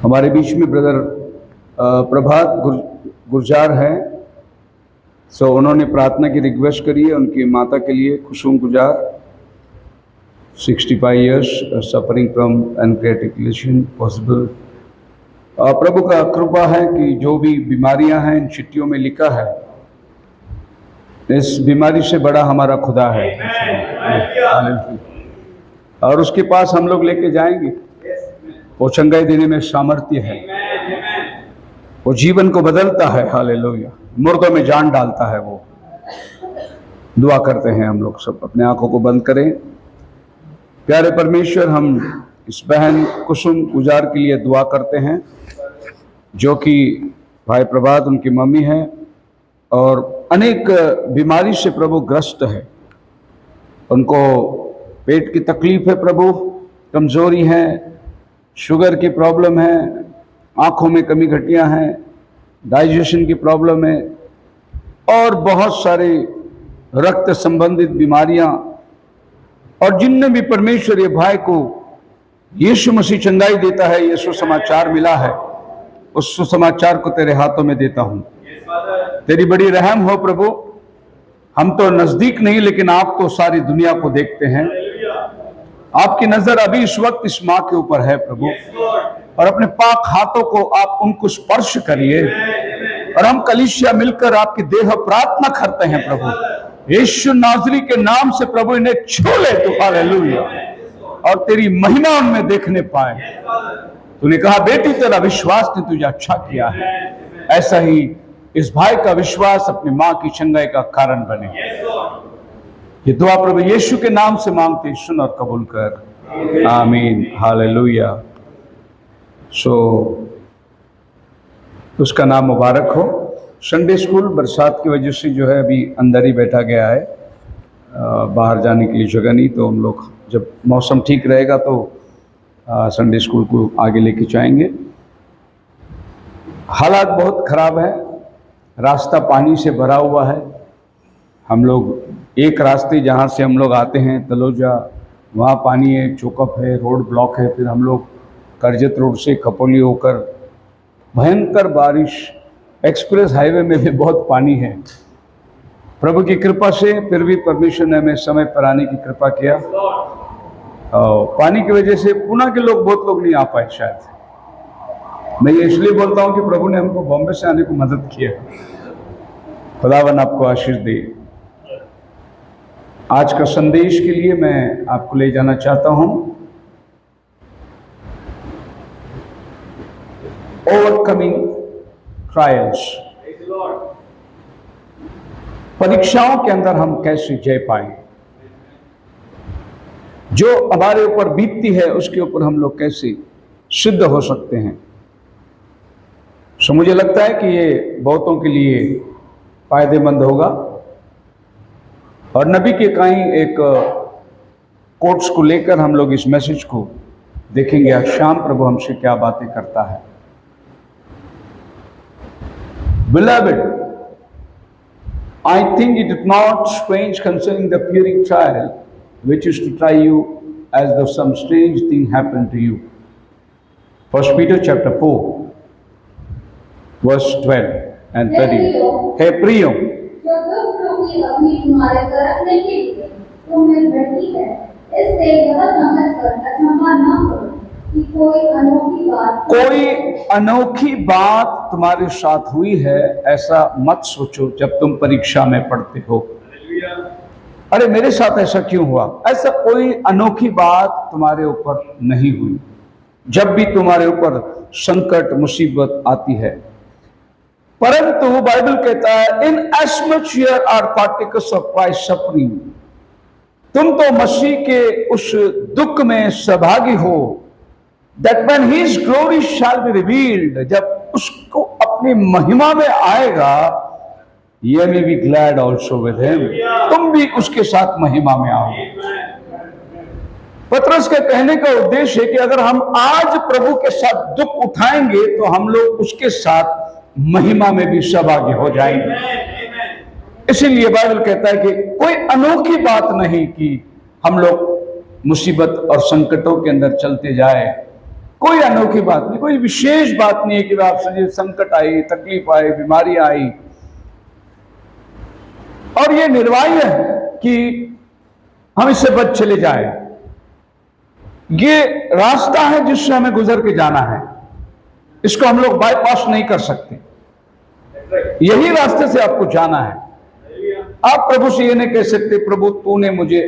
हमारे बीच में ब्रदर प्रभात गुरजार हैं। सो उन्होंने प्रार्थना की रिक्वेस्ट करी है उनकी माता के लिए, Kusum Gurjar, 65 years, suffering from pancreatic possible. प्रभु का कृपा है कि जो भी बीमारियां हैं इन चिट्ठियों में लिखा है, इस बीमारी से बड़ा हमारा खुदा है और उसके पास हम लोग लेके जाएंगे। वो चंगाई देने में सामर्थ्य है, वो जीवन को बदलता है, हालेलुया, मुर्दों में जान डालता है वो। दुआ करते हैं हम लोग सब, अपने आंखों को बंद करें। प्यारे परमेश्वर, हम इस बहन कुसुम गुजार के लिए दुआ करते हैं जो कि भाई प्रभात उनकी मम्मी है और अनेक बीमारी से प्रभु ग्रस्त है। उनको पेट की तकलीफ है प्रभु, कमजोरी है, शुगर की प्रॉब्लम है, आंखों में कमी घटियां हैं, डाइजेशन की प्रॉब्लम है और बहुत सारे रक्त संबंधित बीमारियां। और जिनने भी परमेश्वर ये भाई को यीशु मसीह चंगाई देता है, ये सुसमाचार मिला है, उस सुसमाचार को तेरे हाथों में देता हूं। तेरी बड़ी रहम हो प्रभु। हम तो नजदीक नहीं, लेकिन आप तो सारी दुनिया को देखते हैं। आपकी नजर अभी इस वक्त इस मां के ऊपर है प्रभु, और अपने पाक हाथों को आप उनको स्पर्श करिए। और हम कलीसिया मिलकर आपकी देह प्रार्थना करते हैं प्रभु, यीशु नाज़री के नाम से प्रभु इन्हें छू ले तो, हालेलुया, और तेरी महिमा उनमें देखने पाए। तूने कहा बेटी तेरा विश्वास ने तुझे अच्छा किया है, ऐसा ही इस भाई का विश्वास अपनी मां की चंगाई का कारण बने। ये दुआ प्रभु यीशु के नाम से मांगते, सुन और कबूल कर, आमीन, हालेलुया। सो उसका नाम मुबारक हो। संडे स्कूल बरसात की वजह से जो है अभी अंदर ही बैठा गया है, बाहर जाने के लिए जगह नहीं। तो हम लोग जब मौसम ठीक रहेगा तो संडे स्कूल को आगे लेके जाएंगे। हालात बहुत ख़राब है, रास्ता पानी से भरा हुआ है। हम लोग एक रास्ते जहाँ से हम लोग आते हैं तलोजा, वहाँ पानी है, चौकअप है, रोड ब्लॉक है। फिर हम लोग करजत रोड से खपोली होकर, भयंकर बारिश, एक्सप्रेस हाईवे में भी बहुत पानी है। प्रभु की कृपा से फिर भी परमेश्वर ने हमें समय पर आने की कृपा किया। और पानी की वजह से पुणे के लोग, बहुत लोग नहीं आ पाए शायद। मैं ये इसलिए बोलता हूँ कि प्रभु ने हमको बॉम्बे से आने को मदद किया। खुदावन आपको आशीष दे। आज का संदेश के लिए मैं आपको ले जाना चाहता हूँ ओवरकमिंग ट्रायल्स। परीक्षाओं के अंदर हम कैसे जय पाएं, जो हमारे ऊपर बीतती है उसके ऊपर हम लोग कैसे सिद्ध हो सकते हैं। सो मुझे लगता है कि ये बहुतों के लिए फायदेमंद होगा। और नबी के कई एक कोट्स को लेकर हम लोग इस मैसेज को देखेंगे। आज शाम प्रभु हमसे क्या बातें करता है। Beloved, I think it is not strange concerning the appearing trial, which is to try you as though some strange thing happened to you. 1 Peter chapter 4, verse 12 and 13. हे प्रियो, जो दुख रूपी अग्नि तुम्हारे तरफने के लिए तुम्हें बैठी है, इससे यह समझकर अचंभा न करो कि कोई अनोखी बात तुम्हारे साथ हुई है, ऐसा मत सोचो जब तुम परीक्षा में पढ़ते हो। अरे मेरे साथ ऐसा क्यों हुआ? ऐसा कोई अनोखी बात तुम्हारे ऊपर नहीं हुई। जब भी तुम्हारे ऊपर संकट मुसीबत आती है, परंतु बाइबल कहता है in as much here are particles of Christ suffering, तुम तो मसीह के उस दुख में सहभागी हो, that when his glory shall be revealed, जब उसको अपनी महिमा में आएगा, ये may be glad also with him, तुम भी उसके साथ महिमा में आओगे। पतरस के कहने का उद्देश्य है कि अगर हम आज प्रभु के साथ दुख उठाएंगे तो हम लोग उसके साथ महिमा में भी सहभागी हो जाएंगे। इसीलिए बाइबल कहता है कि कोई अनोखी बात नहीं कि हम लोग मुसीबत और संकटों के अंदर चलते जाए कोई अनोखी बात नहीं, कोई विशेष बात नहीं है कि आपसे संकट आई, तकलीफ आई, बीमारी आई, और ये निर्वाह्य है कि हम इससे बच चले जाए। ये रास्ता है जिससे हमें गुजर के जाना है, इसको हम लोग बाईपास नहीं कर सकते। यही रास्ते से आपको जाना है। आप प्रभु से ये नहीं कह सकते प्रभु तूने मुझे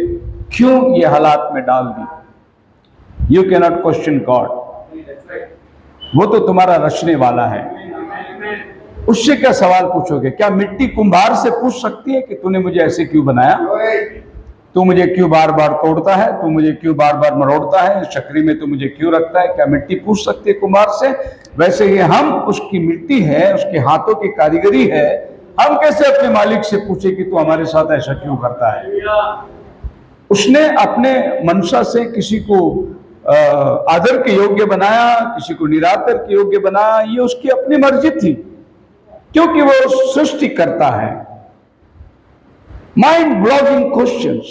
क्यों ये हालात में डाल दी। You can not question God, वो तो तुम्हारा रचने वाला है, उससे क्या सवाल पूछोगे? क्या मिट्टी कुंभार से पूछ सकती है कि तूने मुझे ऐसे क्यों बनाया, तू मुझे क्यों बार बार तोड़ता है, तू मुझे क्यों बार बार मरोड़ता है, चक्री में तू मुझे क्यों रखता है? क्या मिट्टी पूछ सकती है कुम्हार से? वैसे ही हम उसकी मिट्टी है, उसके हाथों की कारीगरी है, हम कैसे अपने मालिक से पूछे कि तू हमारे साथ ऐसा क्यों करता है? उसने अपने मनसा से किसी को आदर के योग्य बनाया, किसी को निरादर के योग्य बनाया, ये उसकी अपनी मर्जी थी, क्योंकि वो सृष्टि करता है। Mind-blowing questions.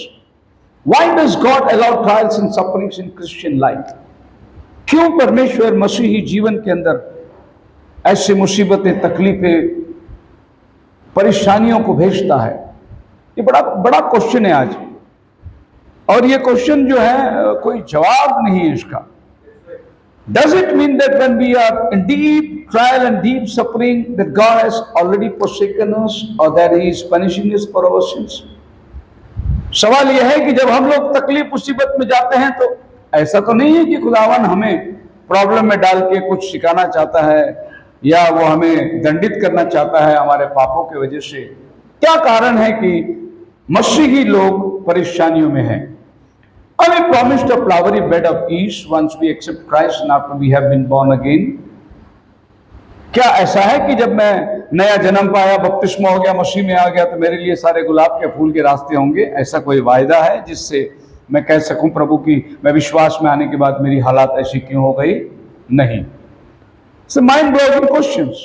Why does God allow trials and sufferings in Christian life? क्यों परमेश्वर मसीही जीवन के अंदर ऐसे मुसीबतें, तकलीफें, परेशानियों को भेजता है? ये बड़ा बड़ा क्वेश्चन है आज, और ये क्वेश्चन जो है कोई जवाब नहीं है इसका। Does it mean that when we are in deep trial and deep suffering that God has already forsaken us or that He is punishing us for our sins? सवाल यह है कि जब हम लोग तकलीफ मुसीबत में जाते हैं तो ऐसा तो नहीं है कि खुदावन हमें प्रॉब्लम में डाल के कुछ सिखाना चाहता है या वो हमें दंडित करना चाहता है हमारे पापों की वजह से। क्या कारण है कि मसीही लोग परेशानियों में हैं? Are we promised a flowery bed of ease once we accept Christ and after we have been born again? क्या ऐसा है कि जब मैं नया जन्म पाया, बपतिस्मा हो गया, मसीह में आ गया, तो मेरे लिए सारे गुलाब के फूल के रास्ते होंगे? ऐसा कोई वायदा है जिससे मैं कह सकूं प्रभु की मैं विश्वास में आने के बाद मेरी हालात ऐसी क्यों हो गई? नहीं। So mind blowing questions.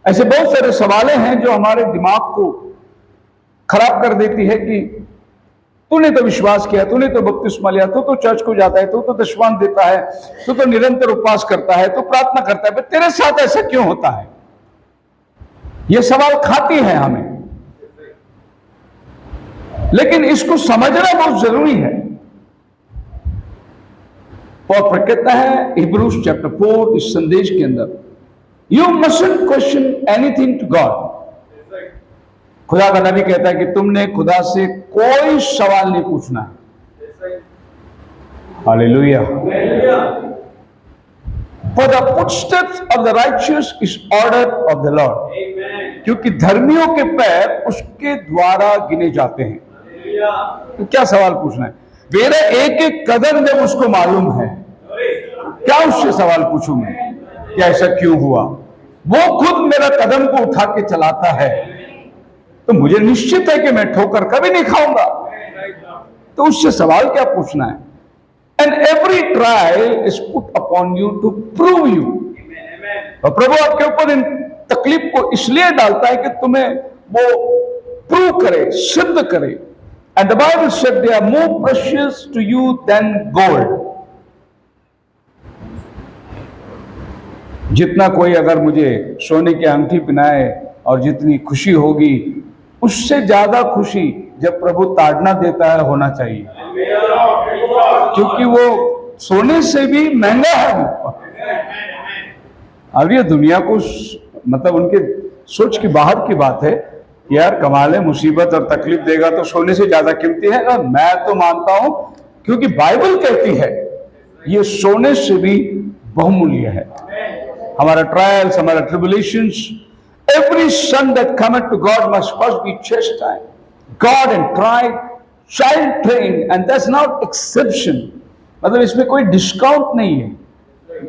ऐसे बहुत सारे सवालें हैं जो हमारे दिमाग को खराब कर देती है कि तूने तो विश्वास किया, तूने तो बपतिस्मा लिया, तू तो चर्च को जाता है, तू तो दशमांश देता है, तू तो निरंतर उपवास करता है, तू प्रार्थना करता है, तेरे साथ ऐसा क्यों होता है? ये सवाल खाती है हमें, लेकिन इसको समझना बहुत जरूरी है। पौल कहता है हिब्रूज चैप्टर 4 इस संदेश के अंदर, you mustn't question anything to God. खुदा का नबी कहता है कि तुमने खुदा से कोई सवाल नहीं पूछना है। Hallelujah. For the footsteps of the righteous is order of the Lord. क्योंकि धर्मियों के पैर उसके द्वारा गिने जाते हैं। तो क्या सवाल पूछना है? मेरा एक एक कदम जब उसको मालूम है, क्या उससे सवाल पूछूं मैं कि ऐसा क्यों हुआ? वो खुद मेरा कदम को उठा के चलाता है, तो मुझे निश्चित है कि मैं ठोकर कभी नहीं खाऊंगा। तो उससे सवाल क्या पूछना है? And every trial is put upon you to prove you. और प्रभु आपके ऊपर इन तकलीफ को इसलिए डालता है कि तुम्हें वो प्रूव करे, सिद्ध करे। And the Bible said they are more precious to you than gold. जितना कोई अगर मुझे सोने की अंगूठी पहनाए और जितनी खुशी होगी, उससे ज्यादा खुशी जब प्रभु ताड़ना देता है होना चाहिए, क्योंकि वो सोने से भी महंगा है। अब ये दुनिया को मतलब उनके सोच की बाहर की बात है, यार कमाल है, मुसीबत और तकलीफ देगा तो सोने से ज्यादा कीमती है। और मैं तो मानता हूं, क्योंकि बाइबल कहती है ये सोने से भी बहुमूल्य है। हमारा ट्रायल्स, हमारा tribulations, every son that cometh to God must first be chastised, God and tried, child trained, and that's not exemption। मतलब इसमें कोई डिस्काउंट नहीं है,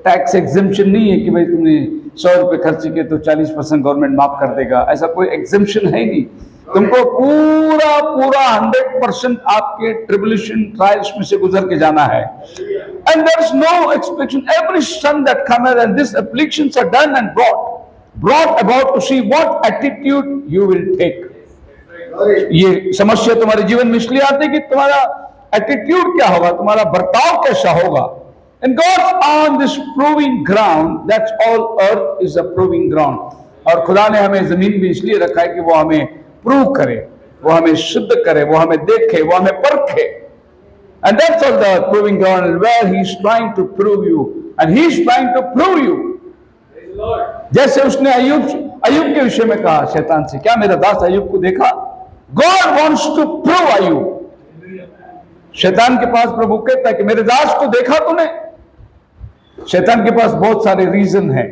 टैक्स एग्जेम्पशन नहीं है कि भाई तुमने 100 रुपए खर्च किए तो 40% गवर्नमेंट माफ कर देगा, ऐसा कोई एग्जेम्पशन है नहीं। तुमको पूरा 100% आपके ट्रिबुलेशन ट्रायल्स में से गुजर के जाना है। And there is no expectation, every son that cometh, and these afflictions are done and brought about to see what attitude you will take। ये समस्या तुम्हारे जीवन में इसलिए आती है कि तुम्हारा एटीट्यूड क्या होगा, तुम्हारा बर्ताव कैसा होगा। And God's on this proving ground. That's all earth is a proving ground. और खुदा ने हमें जमीन भी इसलिए रखा है कि वो हमें प्रूव करे, वो हमें शुद्ध करे, वो हमें देखे, वो हमें परखे. And that's all the proving ground, and where He's trying to prove you, and He's trying to prove you. जैसे उसने अय्यूब के विषय में कहा शैतान से, क्या मेरा दास अय्यूब को देखा? God wants to prove अय्यूब. शैतान के पास प्रभु कहता है कि मेरे दास को देखा तूने? शैतान के पास बहुत सारे रीजन है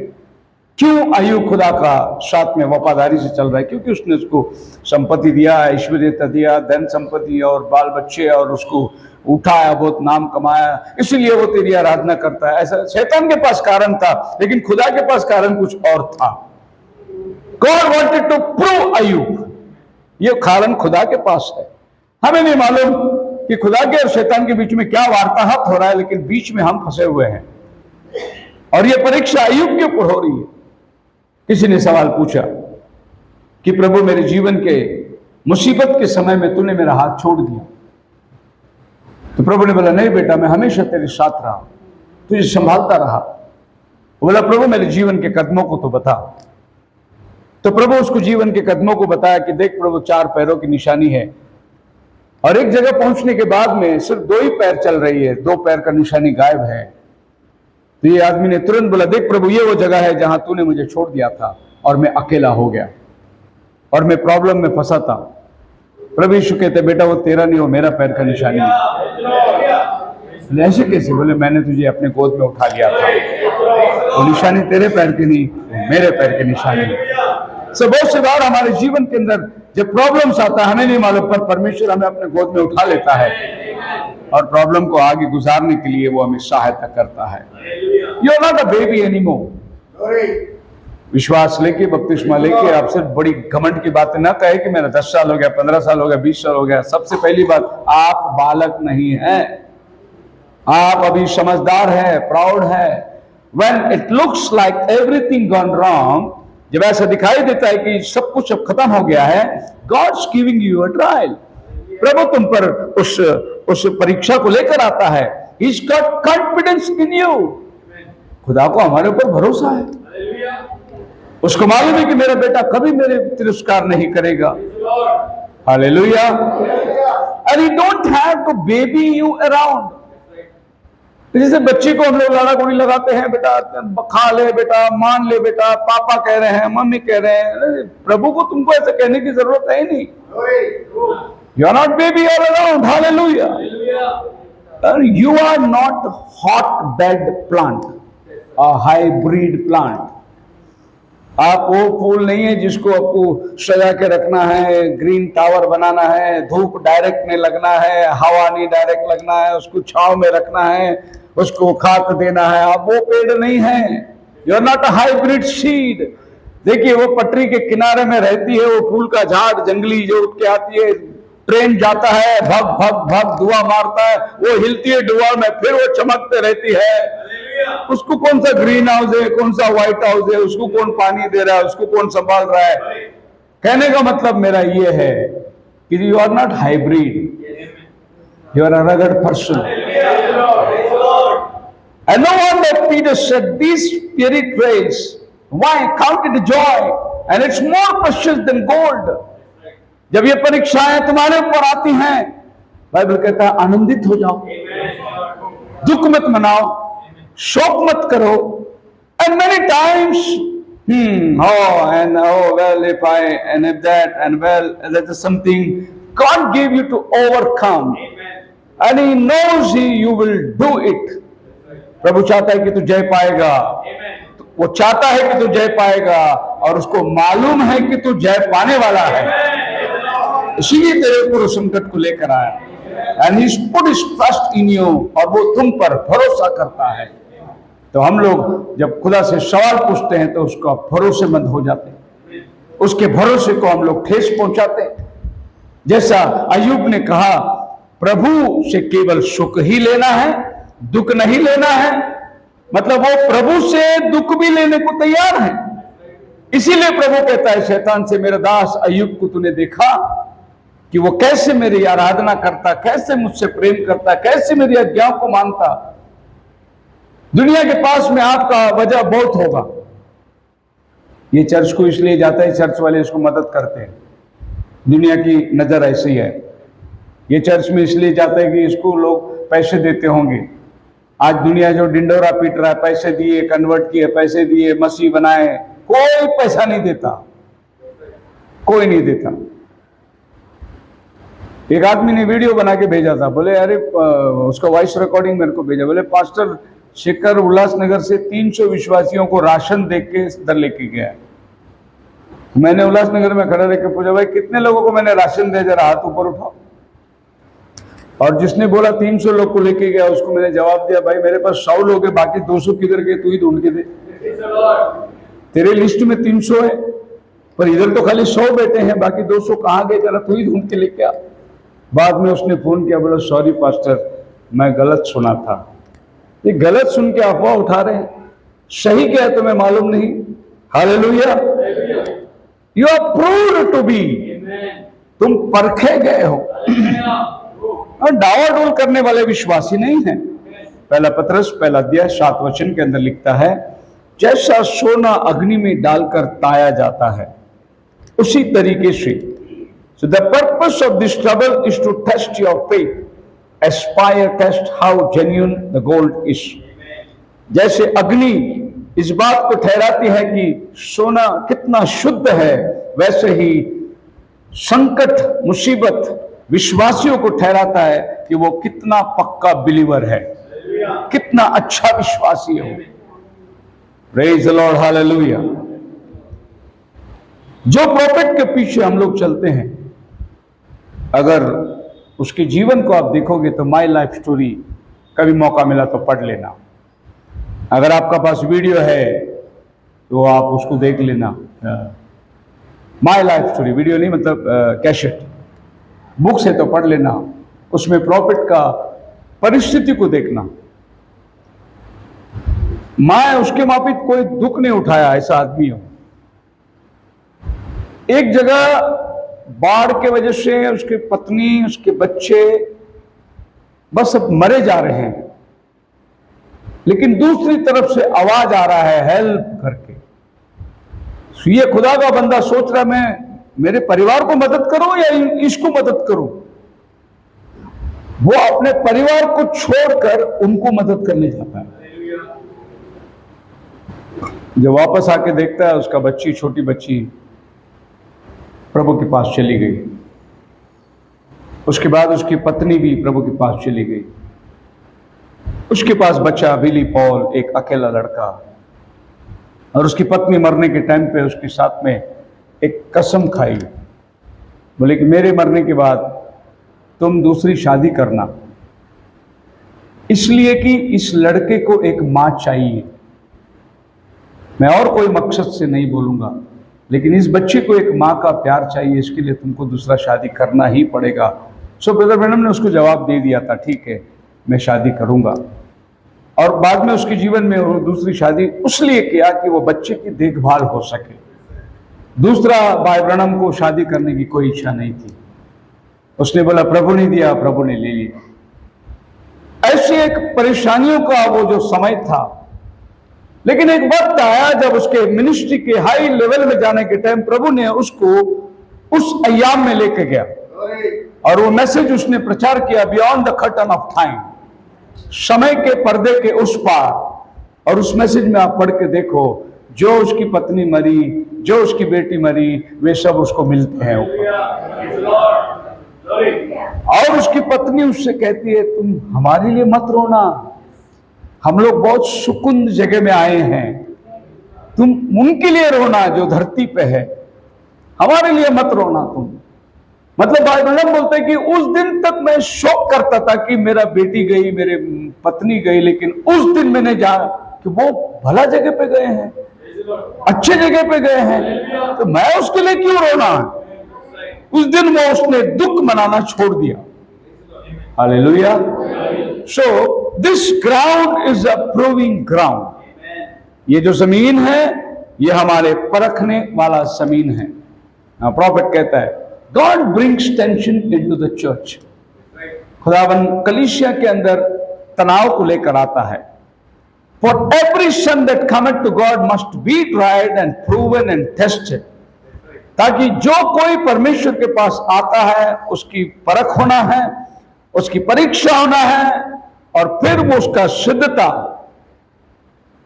क्यों अय्यूब खुदा का साथ में वफादारी से चल रहा है. क्योंकि उसने उसको संपत्ति दिया, ऐश्वर्यता दिया, धन संपत्ति और बाल बच्चे, और उसको उठाया, बहुत नाम कमाया, इसलिए वो तेरी आराधना करता है. ऐसा शैतान के पास कारण था, लेकिन खुदा के पास कारण कुछ और था. God wanted to prove अय्यूब. ये कारण खुदा के पास है. हमें नहीं मालूम कि खुदा के और शैतान के बीच में क्या वार्तालाप हो रहा है, लेकिन बीच में हम फंसे हुए हैं और ये परीक्षा अय्यूब के ऊपर हो रही है. किसी ने सवाल पूछा कि प्रभु मेरे जीवन के मुसीबत के समय में तूने मेरा हाथ छोड़ दिया. तो प्रभु ने बोला, नहीं बेटा, मैं हमेशा तेरे साथ रहा, तुझे संभालता रहा. बोला, प्रभु मेरे जीवन के कदमों को तो बता. तो प्रभु उसको जीवन के कदमों को बताया कि देख प्रभु, 4 पैरों की निशानी है, और एक जगह पहुंचने के बाद में सिर्फ 2 ही पैर चल रही है, 2 पैर का निशानी गायब है. तो ये आदमी ने तुरंत बोला, देख प्रभु, ये वो जगह है जहां तूने मुझे छोड़ दिया था और मैं अकेला हो गया और मैं प्रॉब्लम में फंसा था. प्रभु यीशु कहते, बेटा वो तेरा नहीं, वो मेरा पैर का निशानी है. ऐसे कैसे? बोले, मैंने तुझे अपने गोद में उठा लिया था, वो निशानी तेरे पैर की नहीं, मेरे पैर की निशानी है. बहुत से बार हमारे जीवन के अंदर जब प्रॉब्लम्स आता है, हमें नहीं मालूम, पर परमेश्वर हमें अपने गोद में उठा लेता है और प्रॉब्लम को आगे गुजारने के लिए वो हमें सहायता करता है. You are not a baby anymore. विश्वास लेके, बपतिस्मा लेके आप सिर्फ बड़ी घमंड की बातें ना कहे कि मेरा 10 साल हो गया, 15 साल हो गया, 20 साल हो गया. सबसे पहली बात, आप बालक नहीं हैं, आप अभी समझदार है, प्राउड है. When it looks like everything gone wrong, जब ऐसा दिखाई देता है कि सब कुछ अब खत्म हो गया है, God's giving you a trial. प्रभु तुम पर उस परीक्षा को लेकर आता है. He's got confidence in you. खुदा को हमारे ऊपर भरोसा है. उसको मालूम है कि मेरा बेटा कभी मेरे तिरस्कार नहीं करेगा. Hallelujah. And he don't have to baby you around. जैसे बच्चे को हम लोग लाड़ा गोड़ी लगाते हैं, बेटा खा ले, बेटा मान ले, बेटा पापा कह रहे हैं, मम्मी कह रहे हैं. प्रभु को तुमको ऐसा कहने की जरूरत है ही नहीं. You are not baby all around. Hallelujah. You are not hotbed plant, a hybrid plant. आप वो फूल नहीं है जिसको आपको सजा के रखना है, ग्रीन टावर बनाना है, धूप डायरेक्ट नहीं लगना है, हवा नहीं डायरेक्ट लगना है, उसको छांव में रखना है, उसको खाद देना है. आप वो पेड़ नहीं है. You are not a hybrid seed. देखिए वो पटरी के किनारे में रहती है, वो फूल का झाड़ जंगली जो उठ के आती है, ट्रेन जाता है, भग भग भग धुआं मारता है, वो हिलती है धुआं में, फिर वो चमकते रहती है. उसको कौन सा ग्रीन हाउस है, कौन सा व्हाइट हाउस है, उसको कौन पानी दे रहा है, उसको कौन संभाल रहा है. कहने का मतलब मेरा ये है कि you are not hybrid, you are a rugged person. And no wonder Peter said, these spirit trails, why count it joy, and it's more precious than gold. जब ये परीक्षाएं तुम्हारे ऊपर आती हैं, बाइबल कहता है आनंदित हो जाओ, दुख मत मनाओ, शोक मत करो. And many times, well, if I, and if that, and well, that is something God gave you to overcome. And He knows you will do it. प्रभु चाहता है कि तू जय पाएगा. वो चाहता है कि तू जय पाएगा, और उसको मालूम है कि तू जय पाने वाला है, इसीलिए तेरे ऊपर संकट को लेकर आया. And He's put His trust in you, और वो तुम पर भरोसा करता है. तो हम लोग जब खुदा से सवाल पूछते हैं तो उसका भरोसेमंद हो जाते हैं, उसके भरोसे को हम लोग ठेस पहुंचाते हैं. जैसा अय्यूब ने कहा, प्रभु से केवल सुख ही लेना है, दुख नहीं लेना है. मतलब वो प्रभु से दुख भी लेने को तैयार है. इसीलिए प्रभु कहता है शैतान से, मेरा दास अय्यूब को तूने देखा कि वो कैसे मेरी आराधना करता, कैसे मुझसे प्रेम करता, कैसे मेरी आज्ञाओं को मानता. दुनिया के पास में आपका वजह बहुत होगा। ये चर्च को इसलिए जाता है, चर्च वाले इसको मदद करते हैं, दुनिया की नजर ऐसी है। ये चर्च में इसलिए जाता है कि इसको लोग पैसे देते होंगे। आज दुनिया जो डिंडोरा पीट रहा है, पैसे दिए, कन्वर्ट किए, पैसे दिए, मसीह बनाए, कोई पैसा नहीं देता, कोई नहीं देता। एक आदमी ने वीडियो बना के भेजा था, बोले अरे उसका वॉइस रिकॉर्डिंग मेरे को भेजा, बोले पास्टर शेखर उल्लासनगर से 300 विश्वासियों को राशन दे के इधर लेके गया। मैंने उल्लासनगर में खड़ा रह के पूछा, भाई कितने लोगों को मैंने राशन दे, जरा हाथ ऊपर उठाओ। और जिसने बोला 300 लोग को लेके गया, उसको मैंने जवाब दिया, भाई मेरे पास 100 लोग है, बाकी 200 किधर गए, तू ही ढूंढ के दे। तेरे लिस्ट में 300 है, पर इधर तो खाली 100 बैठे हैं, बाकी 200 कहाँ गए, जरा तू ही ढूंढ के लेके आ। बाद में उसने फोन किया, बोला सॉरी पास्टर, मैं गलत सुना था। ये गलत सुन के अफवाह उठा रहे हैं, सही क्या है तुम्हें मालूम नहीं। Hallelujah, you are proved to be, तुम परखे गए हो। और डावाडोल करने वाले विश्वासी नहीं है। पहला पत्रस पहला अध्याय 7 वचन के अंदर लिखता है, जैसा सोना अग्नि में डालकर ताया जाता है, उसी तरीके से So the purpose of this trouble is to test your faith, as fire tests how genuine the gold is. जैसे अग्नि इस बात को ठहराती है कि सोना कितना शुद्ध है, वैसे ही संकट मुसीबत विश्वासियों को ठहराता है कि वो कितना पक्का बिलीवर है, कितना अच्छा विश्वासी है। Praise the Lord, hallelujah. जो प्रॉफिट के पीछे हम लोग चलते हैं, अगर उसके जीवन को आप देखोगे तो माय लाइफ स्टोरी, कभी मौका मिला तो पढ़ लेना। अगर आपका पास वीडियो है तो आप उसको देख लेना। माय लाइफ स्टोरी, वीडियो नहीं मतलब कैसेट, बुक से तो पढ़ लेना। उसमें प्रॉफिट का परिस्थिति को देखना। मैं उसके मापित कोई दुख नहीं उठाया, ऐसा आदमी हूं। एक जगह बाढ़ के वजह से उसकी पत्नी, उसके बच्चे बस अब मरे जा रहे हैं, लेकिन दूसरी तरफ से आवाज आ रहा है हेल्प करके। ये खुदा का बंदा सोच रहा मैं मेरे परिवार को मदद करूं या इसको मदद करूं। वो अपने परिवार को छोड़कर उनको मदद करने जाता है। जब वापस आके देखता है, उसका बच्ची, छोटी बच्ची प्रभु के पास चली गई। उसके बाद उसकी पत्नी भी प्रभु के पास चली गई। उसके पास बच्चा बिली पॉल, एक अकेला लड़का, और उसकी पत्नी मरने के टाइम पे उसके साथ में एक कसम खाई, बोले कि मेरे मरने के बाद तुम दूसरी शादी करना, इसलिए कि इस लड़के को एक मां चाहिए। मैं और कोई मकसद से नहीं बोलूंगा, लेकिन इस बच्चे को एक माँ का प्यार चाहिए, इसके लिए तुमको दूसरा शादी करना ही पड़ेगा। सो ब्रदर ब्रैनम ने उसको जवाब दे दिया था, ठीक है मैं शादी करूंगा। और बाद में उसके जीवन में वो दूसरी शादी उसलिए किया कि वो बच्चे की देखभाल हो सके। दूसरा भाई ब्रैनम को शादी करने की कोई इच्छा नहीं थी। उसने बोला प्रभु ने दिया, प्रभु ने ले लिया। ऐसी एक परेशानियों का वो जो समय था, लेकिन एक वक्त आया जब उसके मिनिस्ट्री के हाई लेवल में जाने के टाइम प्रभु ने उसको उस अय्याम में लेके गया, और वो मैसेज उसने प्रचार किया, beyond the curtain of time, समय के पर्दे के उस पार। और उस मैसेज में आप पढ़ के देखो, जो उसकी पत्नी मरी, जो उसकी बेटी मरी, वे सब उसको मिलते हैं और उसकी पत्नी उससे कहती है तुम हमारे लिए मत रोना, हम लोग बहुत सुकुन जगह में आए हैं, तुम उनके लिए रोना जो धरती पे है, हमारे लिए मत रोना तुम। मतलब भाई ब्रैनम बोलते हैं कि उस दिन तक मैं शौक करता था कि मेरा बेटी गई, मेरे पत्नी गई, लेकिन उस दिन मैंने जाना कि वो भला जगह पे गए हैं, अच्छे जगह पे गए हैं, तो मैं उसके लिए क्यों रोना। उस दिन वो उसने दुख मनाना छोड़ दिया। Hallelujah. So this ground is a proving ground. ये जो जमीन है ये हमारे परखने वाला जमीन है। प्रॉफिट कहता है God brings tension into the church. खुदावन कलीसिया के अंदर तनाव को लेकर आता है। For every son that cometh to God must be tried and proven and tested. ताकि जो कोई परमेश्वर के पास आता है उसकी परख होना है, उसकी परीक्षा होना है, और फिर वो उसका सिद्धता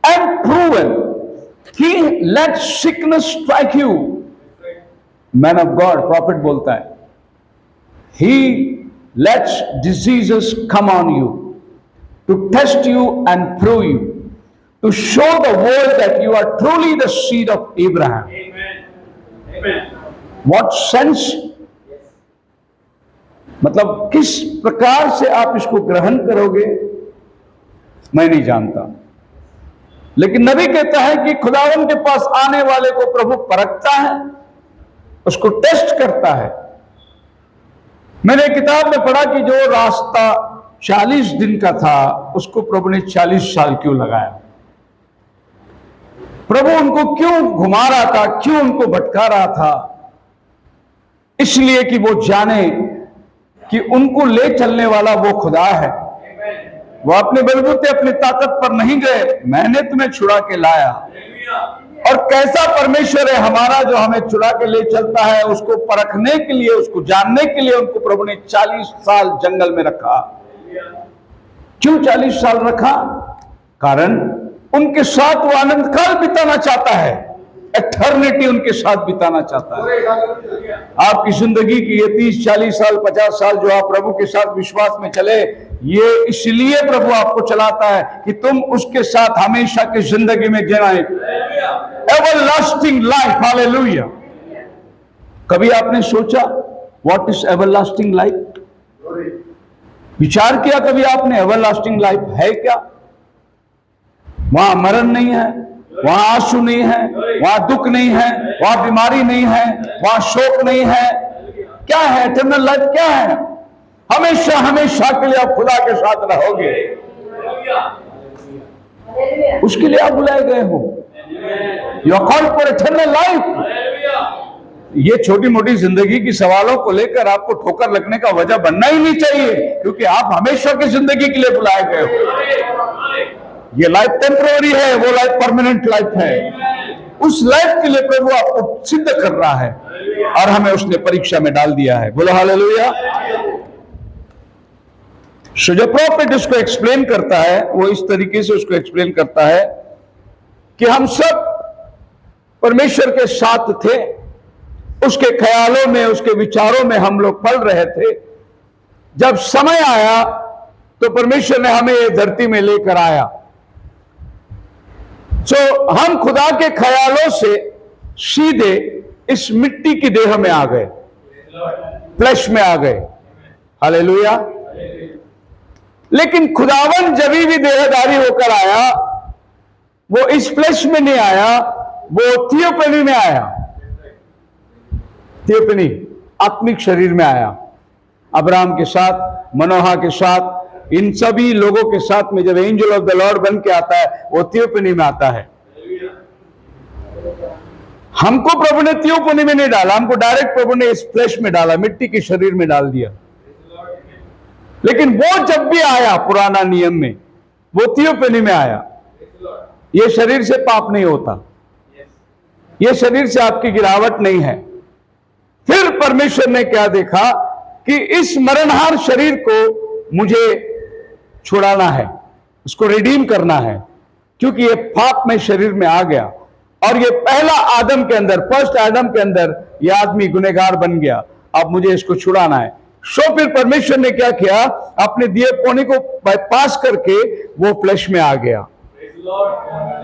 and proven. He let sickness strike you. Man of God, prophet बोलता है, He lets diseases come on you to test you and prove you, to show the world that you are truly the seed of Abraham. Amen. Amen. What sense? मतलब किस प्रकार से आप इसको ग्रहण करोगे मैं नहीं जानता, लेकिन नबी कहता है कि खुदावन के पास आने वाले को प्रभु परखता है, उसको टेस्ट करता है। मैंने किताब में पढ़ा कि जो रास्ता 40 दिन का था उसको प्रभु ने 40 साल क्यों लगाया। प्रभु उनको क्यों घुमा रहा था, क्यों उनको भटका रहा था? इसलिए कि वो जाने कि उनको ले चलने वाला वो खुदा है। वो अपने बलबूते अपनी ताकत पर नहीं गए, मैंने तुम्हें छुड़ा के लाया। और कैसा परमेश्वर है हमारा जो हमें छुड़ा के ले चलता है, उसको परखने के लिए, उसको जानने के लिए उनको प्रभु ने 40 साल जंगल में रखा। क्यों 40 साल रखा? कारण उनके साथ वो आनंद काल बिताना चाहता है, एटर्निटी उनके साथ बिताना चाहता है। आपकी जिंदगी की ये 30, 40 साल, 50 साल जो आप प्रभु के साथ विश्वास में चले, ये इसलिए प्रभु आपको चलाता है कि तुम उसके साथ हमेशा की जिंदगी में जिए, एवरलास्टिंग लाइफ। हालेलुया। कभी आपने सोचा व्हाट इज एवरलास्टिंग लाइफ? विचार किया कभी आपने एवरलास्टिंग लाइफ है क्या? वहां मरण नहीं है, वहां आंसू नहीं है, वहां दुख नहीं है, वहां बीमारी नहीं है, वहां शोक नहीं है। क्या है इटर्नल लाइफ? क्या है? हमेशा हमेशा के लिए आप खुदा के साथ रहोगे, उसके लिए आप बुलाए गए हो। You are called for eternal life. ये छोटी मोटी जिंदगी की सवालों को लेकर आपको ठोकर लगने का वजह बनना ही नहीं चाहिए, क्योंकि आप हमेशा की जिंदगी के लिए बुलाए गए हो। ये लाइफ टेम्पररी है, वो लाइफ परमानेंट लाइफ है। उस लाइफ के लिए प्रभु आपको सिद्ध कर रहा है और हमें उसने परीक्षा में डाल दिया है। बोलो हालेलुया। सो जो प्रॉफिट इसको एक्सप्लेन करता है वो इस तरीके से उसको एक्सप्लेन करता है कि हम सब परमेश्वर के साथ थे, उसके ख्यालों में, उसके विचारों में हम लोग पल रहे थे। जब समय आया तो परमेश्वर ने हमें ये धरती में लेकर आया। हम खुदा के ख्यालों से सीधे इस मिट्टी की देह में आ गए, फ्लैश में आ गए। हालेलुया। लेकिन खुदावन जब भी देहधारी होकर आया, वो इस फ्लैश में नहीं आया, वो थियोपनी में आया। थियोपनी आत्मिक शरीर में आया। अब्राहम के साथ, मनोहा के साथ, इन सभी लोगों के साथ में जब एंजल ऑफ द लॉर्ड बन के आता है, वो थियोपनी में आता है। हमको प्रभु ने थियोपनी में नहीं डाला, हमको डायरेक्ट प्रभु ने इस फ्लैश में डाला, मिट्टी के शरीर में डाल दिया। लेकिन वो जब भी आया पुराना नियम में, वो थियोपनी में आया। ये शरीर से पाप नहीं होता, ये शरीर से आपकी गिरावट नहीं है। फिर परमेश्वर ने क्या देखा कि इस मरणहार शरीर को मुझे छुड़ाना है, उसको रिडीम करना है, क्योंकि ये पाप में शरीर में आ गया और ये पहला आदम के अंदर, फर्स्ट आदम के अंदर ये आदमी गुनहगार बन गया। अब मुझे इसको छुड़ाना है। सो फिर परमेश्वर ने क्या किया, अपने दिए पौने को बाईपास करके वो फ्लैश में आ गया,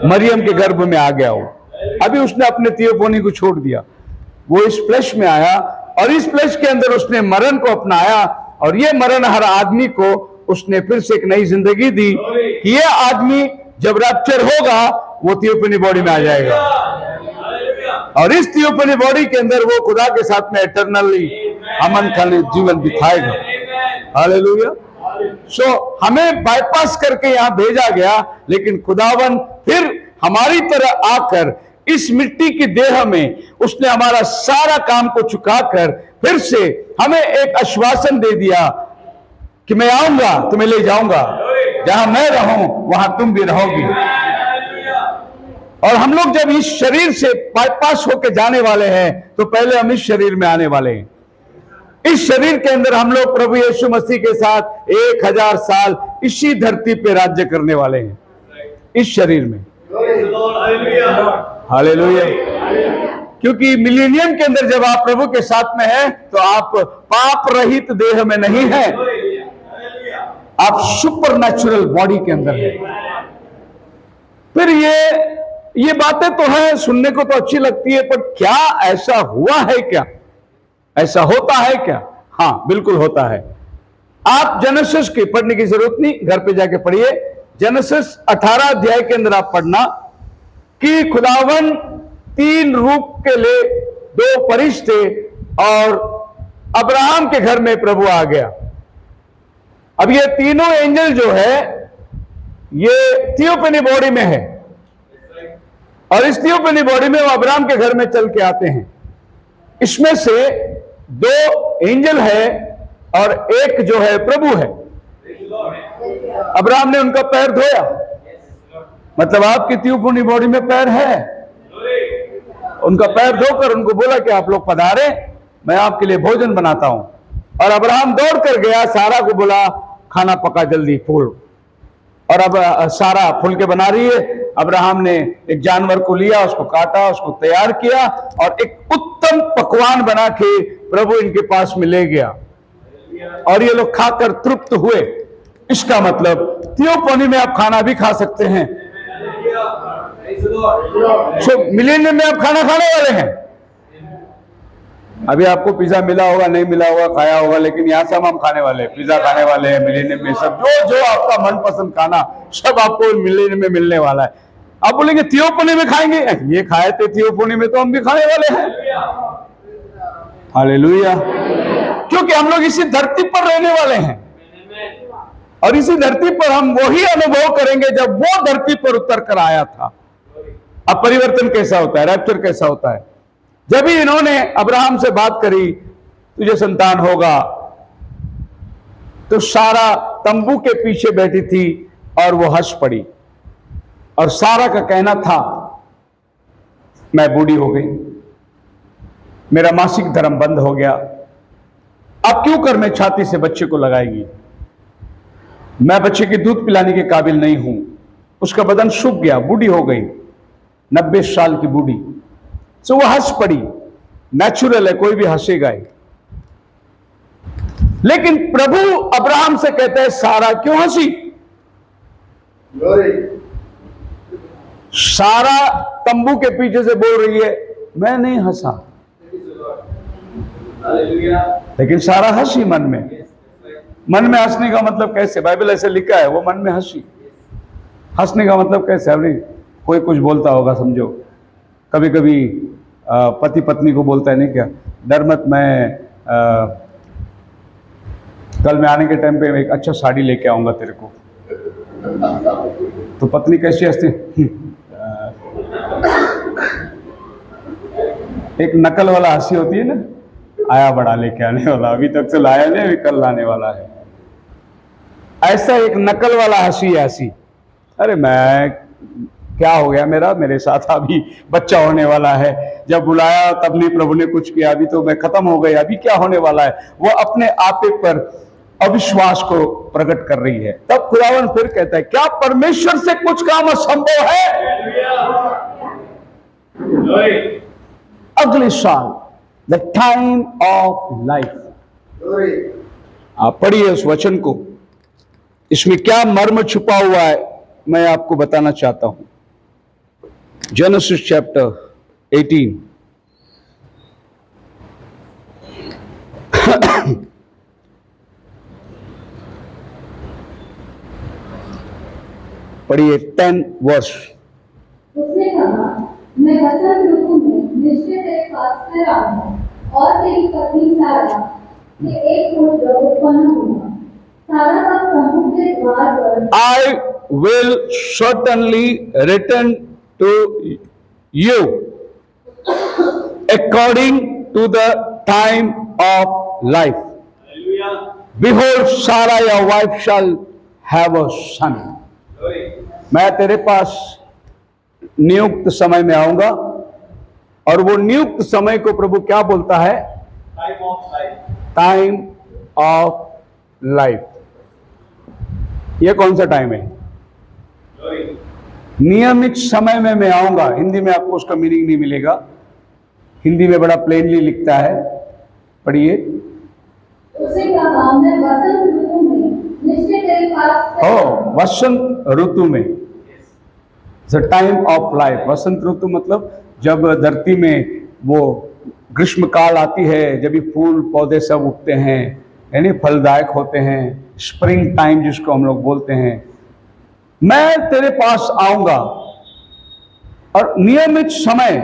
मरियम के गर्भ में आ गया। वो अभी उसने अपने थियोपनी को छोड़ दिया, वो इस फ्लैश में आया और इस फ्लैश के अंदर उसने मरण को अपनाया और ये मरण हर आदमी को उसने फिर से एक नई जिंदगी दी कि ये आदमी जब रैप्चर होगा वो थियोपनी बॉडी में आ जाएगा और इस थियोपनी बॉडी के अंदर वो खुदा के साथ में इटरनली अमन खाली जीवन बिताएगा। हालेलुया। सो हमें बाईपास करके यहां भेजा गया, लेकिन खुदावन फिर हमारी तरह आकर इस मिट्टी की देह में उसने हमारा सारा काम को चुकाकर फिर से हमें एक आश्वासन दे दिया कि मैं आऊंगा, तुम्हें ले जाऊंगा, जहां मैं रहूं वहां तुम भी रहोगी। और हम लोग जब इस शरीर से बाईपास होके जाने वाले हैं तो पहले हम इस शरीर में आने वाले हैं। इस शरीर के अंदर हम लोग प्रभु यीशु मसीह के साथ 1000 साल इसी धरती पे राज्य करने वाले हैं, इस शरीर में। हालेलुया। क्योंकि मिलेनियम के अंदर जब आप प्रभु के साथ में हैं तो आप पाप रहित देह में नहीं हैं, आप सुपर नेचुरल बॉडी के अंदर हैं। फिर ये बातें तो हैं, सुनने को तो अच्छी लगती है, पर क्या ऐसा हुआ है? क्या ऐसा होता है? क्या? हाँ, बिल्कुल होता है। आप जेनेसिस की पढ़ने की जरूरत नहीं, घर पे जाके पढ़िए। जेनेसिस 18 अध्याय के अंदर आप पढ़ना कि खुदावन 3 रूप के लिए 2 फरिश्ते और अब्राहम के घर में प्रभु आ गया। अब ये तीनों एंजल जो है ये थियोफनी बॉडी में है, और इस थियोफनी बॉडी में वो अब्राहम के घर में चल के आते हैं। इसमें से 2 एंजल है और एक जो है प्रभु है। अब्राहम ने उनका पैर धोया, मतलब आपकी थियोफनी बॉडी में पैर है। उनका पैर धोकर उनको बोला कि आप लोग पधारे, मैं आपके लिए भोजन बनाता हूं। और अब्राहम दौड़ कर गया, सारा को बोला खाना पका जल्दी, फूल। और अब सारा फूल के बना रही है। अब्राहम ने एक जानवर को लिया, उसको काटा, उसको तैयार किया और एक उत्तम पकवान बना के प्रभु इनके पास में ले गया, और ये लोग खाकर तृप्त हुए। इसका मतलब थियोफनी में आप खाना भी खा सकते हैं। मिलेनियम में आप खाना खाने वाले हैं। अभी आपको पिज्जा मिला होगा, नहीं मिला होगा, खाया होगा, लेकिन यहां से हम खाने वाले हैं, पिज्जा खाने वाले हैं। मिलेनियम में सब जो आपका मनपसंद खाना सब आपको मिलेनियम में मिलने वाला है। आप बोलेंगे थियोफनी में खाएंगे, ये खाए थे थियोफनी में, तो हम भी खाने वाले हैं। हालेलुया। क्योंकि हम लोग इसी धरती पर रहने वाले हैं, और इसी धरती पर हम वही अनुभव करेंगे जब वो धरती पर उतर कर आया था। अब परिवर्तन कैसा होता है, रैप्चर कैसा होता है? जब ही इन्होंने अब्राहम से बात करी तुझे संतान होगा, तो सारा तंबू के पीछे बैठी थी और वो हंस पड़ी। और सारा का कहना था मैं बूढ़ी हो गई, मेरा मासिक धर्म बंद हो गया, अब क्यों कर मैं छाती से बच्चे को लगाएगी, मैं बच्चे की दूध पिलाने के काबिल नहीं हूं। उसका बदन सूख गया, बूढ़ी हो गई, 90 साल की बूढ़ी। तो वो हंस पड़ी, नेचुरल है, कोई भी हंसेगा ही। लेकिन प्रभु अब्राहम से कहते हैं सारा क्यों हंसी? सारा तंबू के पीछे से बोल रही है मैं नहीं हंसा, लेकिन सारा हंसी मन में। मन में हंसने का मतलब कैसे? बाइबल ऐसे लिखा है, वो मन में हंसी। हंसने का मतलब कैसे? अभी कोई कुछ बोलता होगा, समझो कभी कभी पति पत्नी को बोलता है, नहीं क्या, डर मत, मैं कल मैं आने के टाइम पे एक अच्छा साड़ी लेके आऊंगा तेरे को। तो पत्नी कैसी हंसती? एक नकल वाला हंसी होती है ना, आया बड़ा लेके आने वाला, अभी तक से लाया नहीं, अभी कल लाने वाला है। ऐसा एक नकल वाला हंसी हंसी, अरे मैं क्या हो गया, मेरे साथ अभी बच्चा होने वाला है, जब बुलाया तब नहीं प्रभु ने कुछ किया, अभी तो मैं खत्म हो गई, अभी क्या होने वाला है। वो अपने आपे पर अविश्वास को प्रकट कर रही है। तब खुदावन फिर कहता है क्या परमेश्वर से कुछ काम असंभव है? अगले साल द टाइम ऑफ लाइफ, आप पढ़िए उस वचन को, इसमें क्या मर्म छुपा हुआ है मैं आपको बताना चाहता हूं। जेनेसिस चैप्टर 18 पढ़िए 10 वर्ष। उसने कहा मैं वसंत ऋतु में निश्चय तेरे पास फिर आऊंगा और तेरी पत्नी सारा के एक पुत्र उत्पन्न होगा। सारा का तंबू के द्वार पर I will certainly return to you according to the time of life. Behold, Sarah your wife shall have a son. मैं तेरे पास नियुक्त समय में आऊंगा, और वो नियुक्त समय को प्रभु क्या बोलता है? Time of life. ये कौन सा टाइम है? नियमित समय में मैं आऊंगा। हिंदी में आपको उसका मीनिंग नहीं मिलेगा, हिंदी में बड़ा प्लेनली लिखता है, पढ़िए। उसे कहा, मैं वसंत ऋतु में निश्चय तेरे पास वसंत ऋतु में, टाइम ऑफ लाइफ। वसंत ऋतु मतलब जब धरती में वो ग्रीष्म काल आती है, जब ये फूल पौधे सब उगते हैं, यानी फलदायक होते हैं, स्प्रिंग टाइम जिसको हम लोग बोलते हैं। मैं तेरे पास आऊंगा, और नियमित समय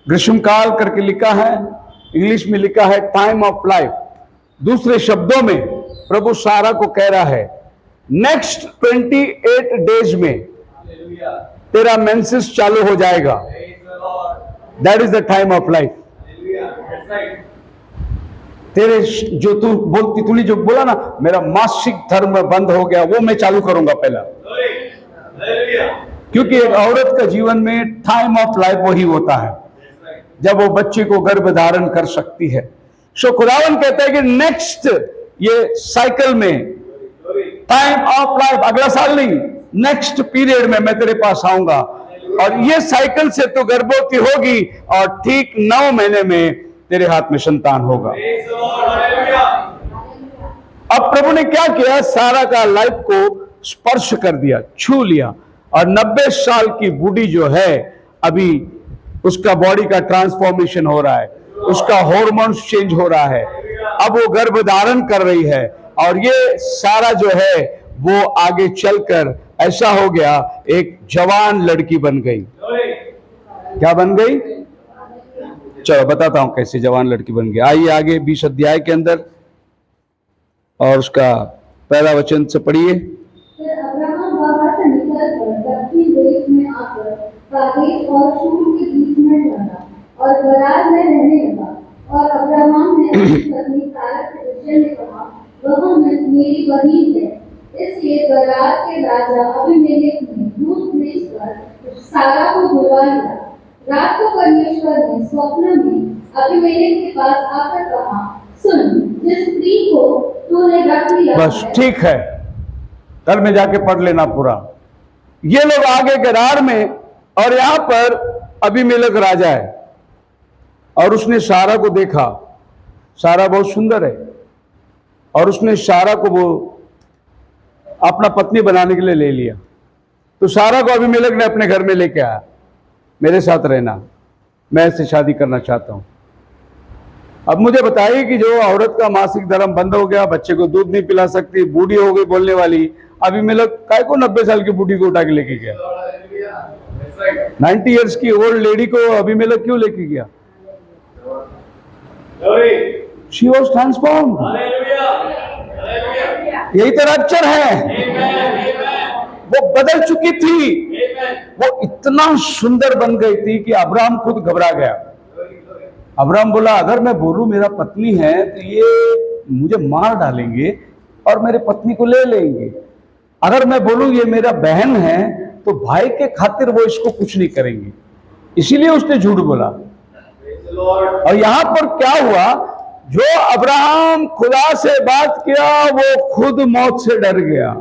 ग्रीष्म काल करके लिखा है, इंग्लिश में लिखा है टाइम ऑफ लाइफ। दूसरे शब्दों में प्रभु सारा को कह रहा है, नेक्स्ट 28 डेज में तेरा मेंसेस चालू हो जाएगा। That is the time of life. तेरे जो तूने जो बोला ना, मेरा मासिक धर्म बंद हो गया, वो मैं चालू करूंगा पहला। क्योंकि एक औरत का जीवन में टाइम ऑफ लाइफ वही होता है जब वो बच्चे को गर्भ धारण कर सकती है। सो खुदावन कहता है कि नेक्स्ट ये साइकिल में टाइम ऑफ लाइफ, अगला साल नहीं, नेक्स्ट पीरियड में मैं तेरे पास आऊंगा, और ये साइकिल से तो गर्भवती होगी, और ठीक 9 महीने में तेरे हाथ में संतान होगा। अब प्रभु ने क्या किया? सारा का लाइफ को स्पर्श कर दिया, छू लिया, और 90 साल की बूढ़ी जो है, अभी उसका बॉडी का ट्रांसफॉर्मेशन हो रहा है, उसका हार्मोन्स चेंज हो रहा है, अब वो गर्भ धारण कर रही है, और ये सारा जो है वो आगे चलकर ऐसा हो गया, एक जवान लड़की बन गई। क्या बन गई? चलो बताता हूं कैसे जवान लड़की बन गई। आइए आगे 20 अध्याय के अंदर, और उसका पहला वचन से पढ़िए। फिर अब्राहम वहां से निकलकर दक्षिण देश में आकर कादेश और शूर के बीच में ठहरा और गरार में रहने लगा। और अब्राहम ने अपनी पत्नी सारा से विषय में कहा, वह मेरी बहन है। इसलिए गरार के राजा अबीमेलेक ने दूत भेजकर सारा को बुलवा लिया। रात को परमेश्वर ने स्वप्न में अबीमेलेक के पास आकर कहा, सुन, जिस स्त्री को तूने रख लिया बस ठीक है, घर में जाके पढ़ लेना पूरा। ये लोग आगे गरार में, और यहां पर अबीमेलेक राजा है, और उसने सारा को देखा। सारा बहुत सुंदर है, और उसने सारा को वो अपना पत्नी बनाने के लिए ले लिया। तो सारा को अबीमेलेक ने अपने घर में लेके आया, मेरे साथ रहना, मैं इससे शादी करना चाहता हूं। अब मुझे बताइए कि जो औरत का मासिक धर्म बंद हो गया, बच्चे को दूध नहीं पिला सकती, बूढ़ी हो गई बोलने वाली, अबीमेलेक काय को 90 साल की बूढ़ी को उठा के लेके गया? 90 इयर्स की ओल्ड लेडी को अबीमेलेक क्यों लेके गया? She was transform. यही तो रैप्चर है। वो बदल चुकी थी, वो इतना सुंदर बन गई थी कि अब्राहम खुद घबरा गया। अब्राहम बोला, अगर मैं बोलूं मेरा पत्नी है तो ये मुझे मार डालेंगे और मेरे पत्नी को ले लेंगे। अगर मैं बोलूं ये मेरा बहन है तो भाई के खातिर वो इसको कुछ नहीं करेंगे, इसीलिए उसने झूठ बोला। और यहां पर क्या हुआ? जो अब्राहम खुदा से बात किया वो खुद मौत से डर गया।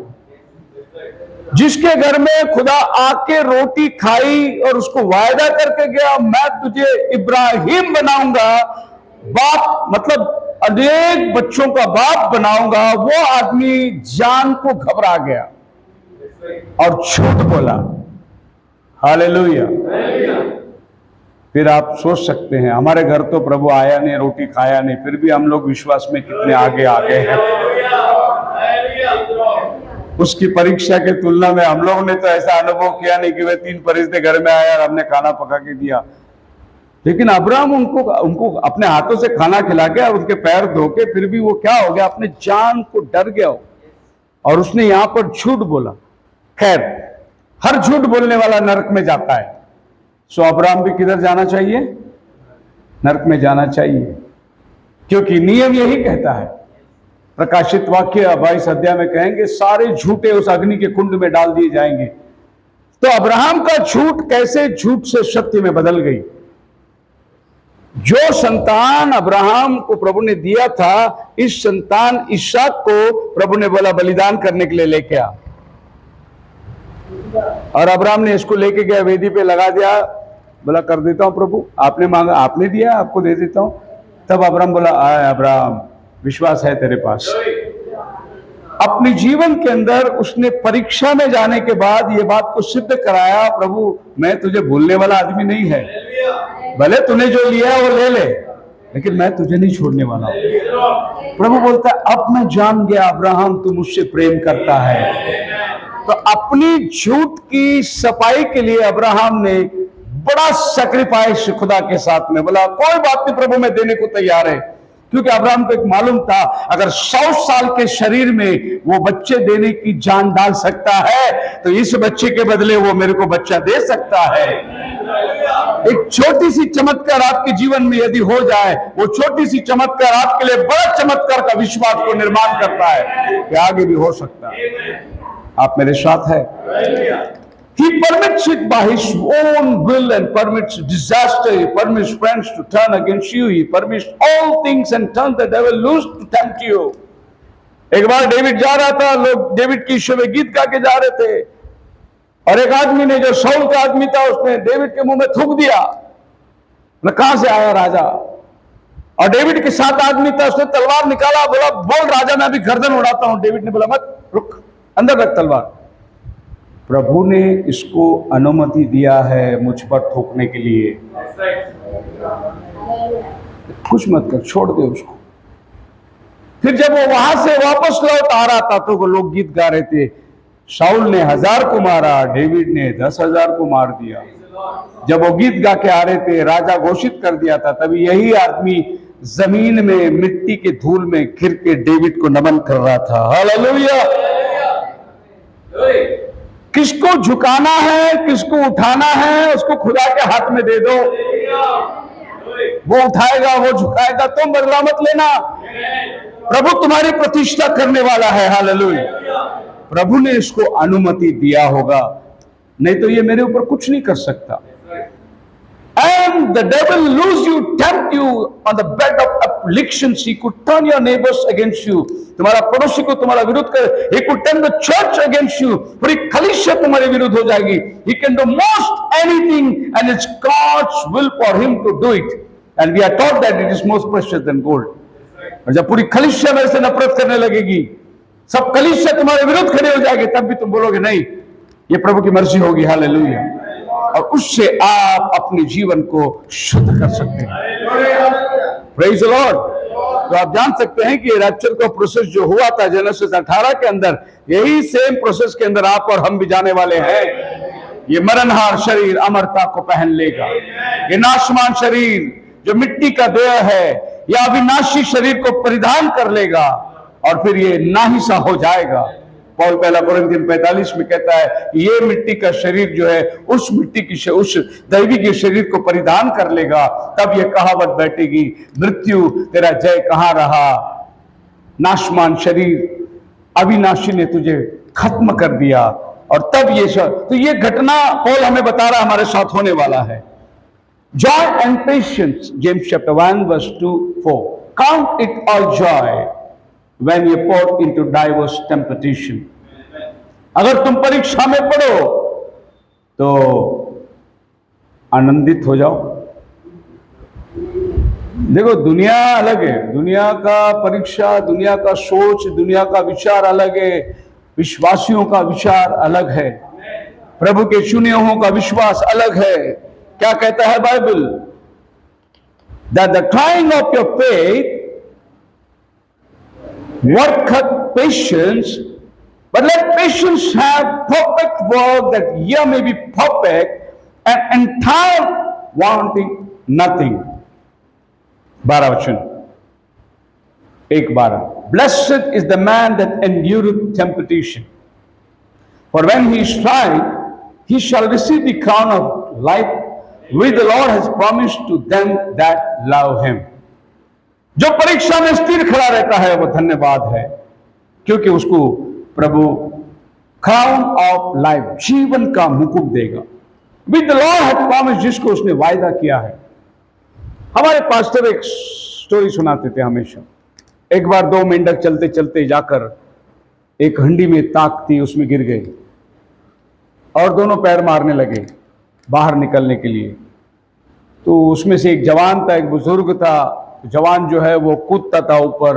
जिसके घर में खुदा आके रोटी खाई और उसको वायदा करके गया, मैं तुझे इब्राहिम बनाऊंगा, बाप मतलब अनेक बच्चों का बाप बनाऊंगा, वो आदमी जान को घबरा गया और झूठ बोला। हालेलुया। फिर आप सोच सकते हैं, हमारे घर तो प्रभु आया नहीं, रोटी खाया नहीं, फिर भी हम लोग विश्वास में कितने आगे आ गए हैं। उसकी परीक्षा के तुलना में हम लोगों ने तो ऐसा अनुभव किया नहीं कि वे 3 फरिश्ते घर में आए और हमने खाना पका के दिया। लेकिन अब्राहम उनको अपने हाथों से खाना खिला के और उनके पैर धो के, फिर भी वो क्या हो गया, अपने जान को डर गया और उसने यहां पर झूठ बोला। खैर, हर झूठ बोलने वाला नरक में जाता है। सो अब्राहम भी किधर जाना चाहिए? नरक में जाना चाहिए, क्योंकि नियम यही कहता है प्रकाशित वाक्य 22 अध्याय में कहेंगे सारे झूठे उस अग्नि के कुंड में डाल दिए जाएंगे। तो अब्राहम का झूठ कैसे झूठ से सत्य में बदल गई। जो संतान अब्राहम को प्रभु ने दिया था, इस संतान इसहाक को प्रभु ने बोला बलिदान करने के लिए लेके आ, और अब्राहम ने इसको लेके गया, वेदी पे लगा दिया, बोला कर देता हूं प्रभु, आपने मांगा, आपने दिया, आपको दे देता हूं। तब अब्राहम बोला आए अब्राहम, विश्वास है तेरे पास। अपने जीवन के अंदर उसने परीक्षा में जाने के बाद ये बात को सिद्ध कराया, प्रभु मैं तुझे भूलने वाला आदमी नहीं है, भले तूने जो लिया है वो ले ले, लेकिन मैं तुझे नहीं छोड़ने वाला हूं। प्रभु बोलता है अब मैं जान गया अब्राहम तू मुझसे प्रेम करता है। तो अपनी झूठ की सफाई के लिए अब्राहम ने बड़ा सैक्रिफाइस खुदा के साथ में बोला कोई बात नहीं प्रभु मैं देने को तैयार है, क्योंकि अब्राहम को एक मालूम था अगर 100 साल के शरीर में वो बच्चे देने की जान डाल सकता है तो इस बच्चे के बदले वो मेरे को बच्चा दे सकता है। एक छोटी सी चमत्कार आपके जीवन में यदि हो जाए, वो छोटी सी चमत्कार आपके लिए बड़ा चमत्कार का विश्वास को निर्माण करता है कि आगे भी हो सकता है। आप मेरे साथ है। He permits it by his own will and permits disaster. He permits friends to turn against you. He permits all things and turns the devil loose to tempt you. एक बार डेविड जा रहा था, लोग डेविड की ईश्वर में गीत गा के जा रहे थे, और एक आदमी ने जो शाऊल का आदमी था उसने डेविड के मुंह में थूक दिया। कहां से आया राजा? और डेविड के साथ आदमी था, उसने तलवार निकाला, बोला बोल राजा मैं अभी गर्दन उड़ाता हूं। डेविड ने बोला मत, रुक, अंदर रख तलवार। प्रभु ने इसको अनुमति दिया है मुझ पर थूकने के लिए, कुछ मत कर, छोड़ दे उसको। फिर जब वो वहां से वापस लौट आ रहा था तो वो लोग गीत गा रहे थे, शाऊल ने 1000 को मारा, डेविड ने 10,000 को मार दिया। जब वो गीत गा के आ रहे थे, राजा घोषित कर दिया था, तभी यही आदमी जमीन में मिट्टी के धूल में गिर के डेविड को नमन कर रहा था। हालेलुया। किसको झुकाना है, किसको उठाना है, उसको खुदा के हाथ में दे दो, वो उठाएगा, वो झुकाएगा, तुम बदला मत लेना। प्रभु तुम्हारी प्रतिष्ठा करने वाला है। हालेलुया। प्रभु ने इसको अनुमति दिया होगा, नहीं तो ये मेरे ऊपर कुछ नहीं कर सकता। And the devil lose you, tempt you on the bed of afflictions. He could turn your neighbors against you. तुम्हारा पड़ोसी को तुम्हारा विरोध कर, he could turn the church against you. पूरी कलीसिया तुम्हारे विरुद्ध हो जाएगी। He can do most anything and it's God's will for him to do it. And we are taught that it is most precious than gold. और जब पूरी कलीसिया मेरे से नफरत करने लगेगी, सब कलीसिया तुम्हारे विरुद्ध खड़े हो जाएंगे, तब भी तुम बोलोगे नहीं, ये प्रभु की मर्जी होगी। हालेलुया। और उससे आप अपने जीवन को शुद्ध कर सकते हैं। Praise the Lord. तो आप जान सकते हैं कि रैप्चर का प्रोसेस जो हुआ था जेनेसिस 18 के अंदर, यही सेम प्रोसेस के अंदर आप और हम भी जाने वाले हैं। ये मरणहार शरीर अमरता को पहन लेगा। ये नाशमान शरीर जो मिट्टी का देह है, या अविनाशी शरीर को परिधान कर लेगा, और फिर ये नाहिसा हो जाएगा। पौल पहला कोरिन्थियन 45 में कहता है ये मिट्टी का शरीर जो है उस मिट्टी की उस दैवी के शरीर को परिधान कर लेगा। तब ये कहावत बैठेगी, मृत्यु तेरा जय कहां रहा, नाशमान शरीर अविनाशी ने तुझे खत्म कर दिया। और तब ये तो ये घटना पौल हमें बता रहा हमारे साथ होने वाला है। Joy and patience, James chapter 1 verse 2-4, count it all joy when you pour into diverse temptation. अगर तुम परीक्षा में पड़ो तो आनंदित हो जाओ। देखो दुनिया अलग है, दुनिया का परीक्षा, दुनिया का सोच, दुनिया का विचार अलग है, विश्वासियों का विचार अलग है, प्रभु के चुने हुओं का विश्वास अलग है। क्या कहता है Bible? That the trying of your faith worketh patience, but let patience have perfect work, that ye may be perfect and entire, wanting nothing. 12 वचन 1:12, blessed is the man that endureth temptation, for when he is tried, he shall receive the crown of life which the Lord has promised to them that love him. जो परीक्षा में स्थिर खड़ा रहता है वो धन्यवाद है, क्योंकि उसको प्रभु क्राउन ऑफ लाइफ, जीवन का मुकुट देगा। With the Lord had promised, जिसको उसने वायदा किया है। हमारे पास्टर एक स्टोरी सुनाते थे हमेशा। एक बार दो मेंढक चलते चलते जाकर एक हंडी में ताक थी, उसमें गिर गए और दोनों पैर मारने लगे बाहर निकलने के लिए। तो उसमें से एक जवान था, एक बुजुर्ग था। जवान जो है वो कूदता था ऊपर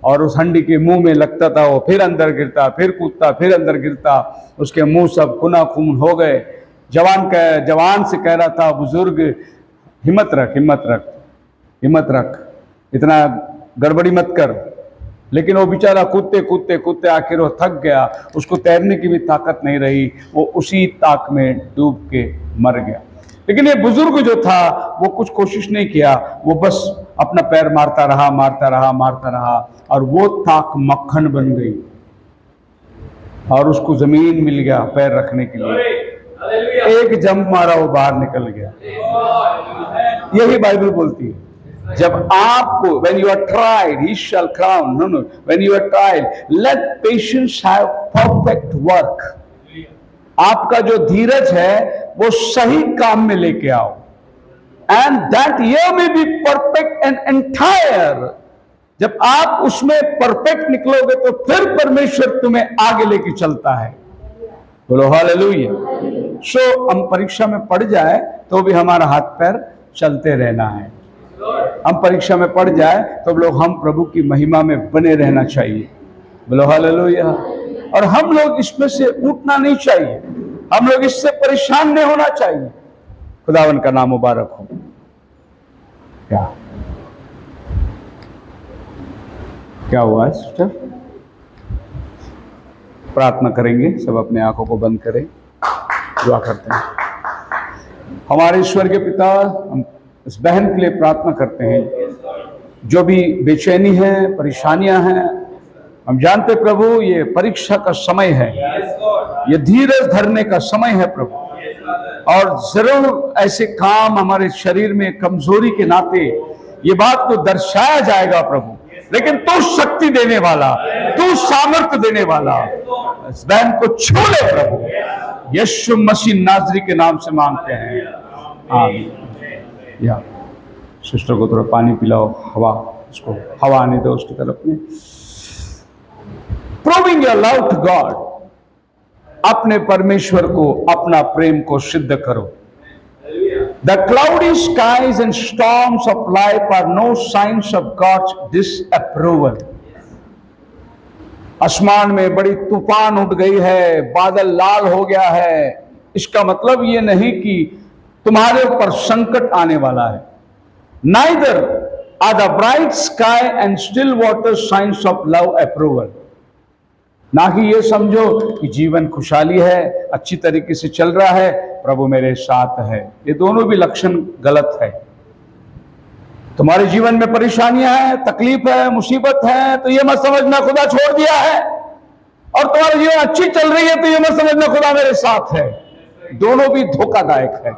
और उस हंडी के मुंह में लगता था, वो फिर अंदर गिरता, फिर कूदता, फिर अंदर गिरता, उसके मुंह सब खूना खून हो गए। जवान से कह रहा था बुजुर्ग, हिम्मत रख, हिम्मत रख, हिम्मत रख, इतना गड़बड़ी मत कर। लेकिन वो बेचारा कूदते कूदते कूदते आखिर वो थक गया, उसको तैरने की भी ताकत नहीं रही, वो उसी ताक में डूब के मर गया। लेकिन ये बुजुर्ग जो था वो कुछ कोशिश नहीं किया, वो बस अपना पैर मारता रहा, मारता रहा, मारता रहा, और वो ताक मक्खन बन गई और उसको जमीन मिल गया पैर रखने के लिए। एक जंप मारा, वो बाहर निकल गया। यही बाइबल बोलती है, जब आपको when you are tried he shall crown, no, when you are tried let patience have perfect work। आपका जो धीरज है वो सही काम में लेके आओ, and that year may be perfect and entire। जब आप उसमें परफेक्ट निकलोगे तो फिर परमेश्वर तुम्हें आगे लेके चलता है। बोलो हालेलुया। सो हम परीक्षा में पड़ जाए तो भी हमारा हाथ पैर चलते रहना है। हम परीक्षा में पड़ जाए तो लोग हम प्रभु की महिमा में बने रहना चाहिए। बोलो हालेलुया। और हम लोग इसमें से उठना नहीं चाहिए, हम लोग इससे परेशान नहीं होना चाहिए। खुदावन का नाम मुबारक हो। क्या हुआ है सिस्टर? प्रार्थना करेंगे, सब अपने आंखों को बंद करें, दुआ करते हैं। हमारे ईश्वर के पिता, हम इस बहन के लिए प्रार्थना करते हैं जो भी बेचैनी है, परेशानियां हैं। हम जानते प्रभु ये परीक्षा का समय है, ये धीरज धरने का समय है प्रभु, और जरूर ऐसे काम हमारे शरीर में कमजोरी के नाते ये बात को दर्शाया जाएगा प्रभु। लेकिन तू शक्ति देने वाला, तू सामर्थ्य देने वाला, इस बहन को छू ले प्रभु। यीशु मसीह नाजरी के नाम से मांगते हैं, आमीन। या सिस्टर को थोड़ा पानी पिलाओ, हवा, उसको हवा आने दो उसकी तरफ में। Proving your love to God, अपने परमेश्वर को, अपना प्रेम को सिद्ध करो। The cloudy skies and storms of life are no signs of God's disapproval। आसमान में बड़ी तूफान उठ गई है, बादल लाल हो गया है, इसका मतलब ये नहीं कि तुम्हारे ऊपर संकट आने वाला है। Neither are the bright sky and still water signs of love approval। ना ही ये समझो कि जीवन खुशहाली है, अच्छी तरीके से चल रहा है, प्रभु मेरे साथ है। ये दोनों भी लक्षण गलत है। तुम्हारे जीवन में परेशानियां हैं, तकलीफ है, मुसीबत है, तो ये मत समझना खुदा छोड़ दिया है, और तुम्हारा जीवन अच्छी चल रही है तो ये मत समझना खुदा मेरे साथ है। दोनों भी धोखादायक है।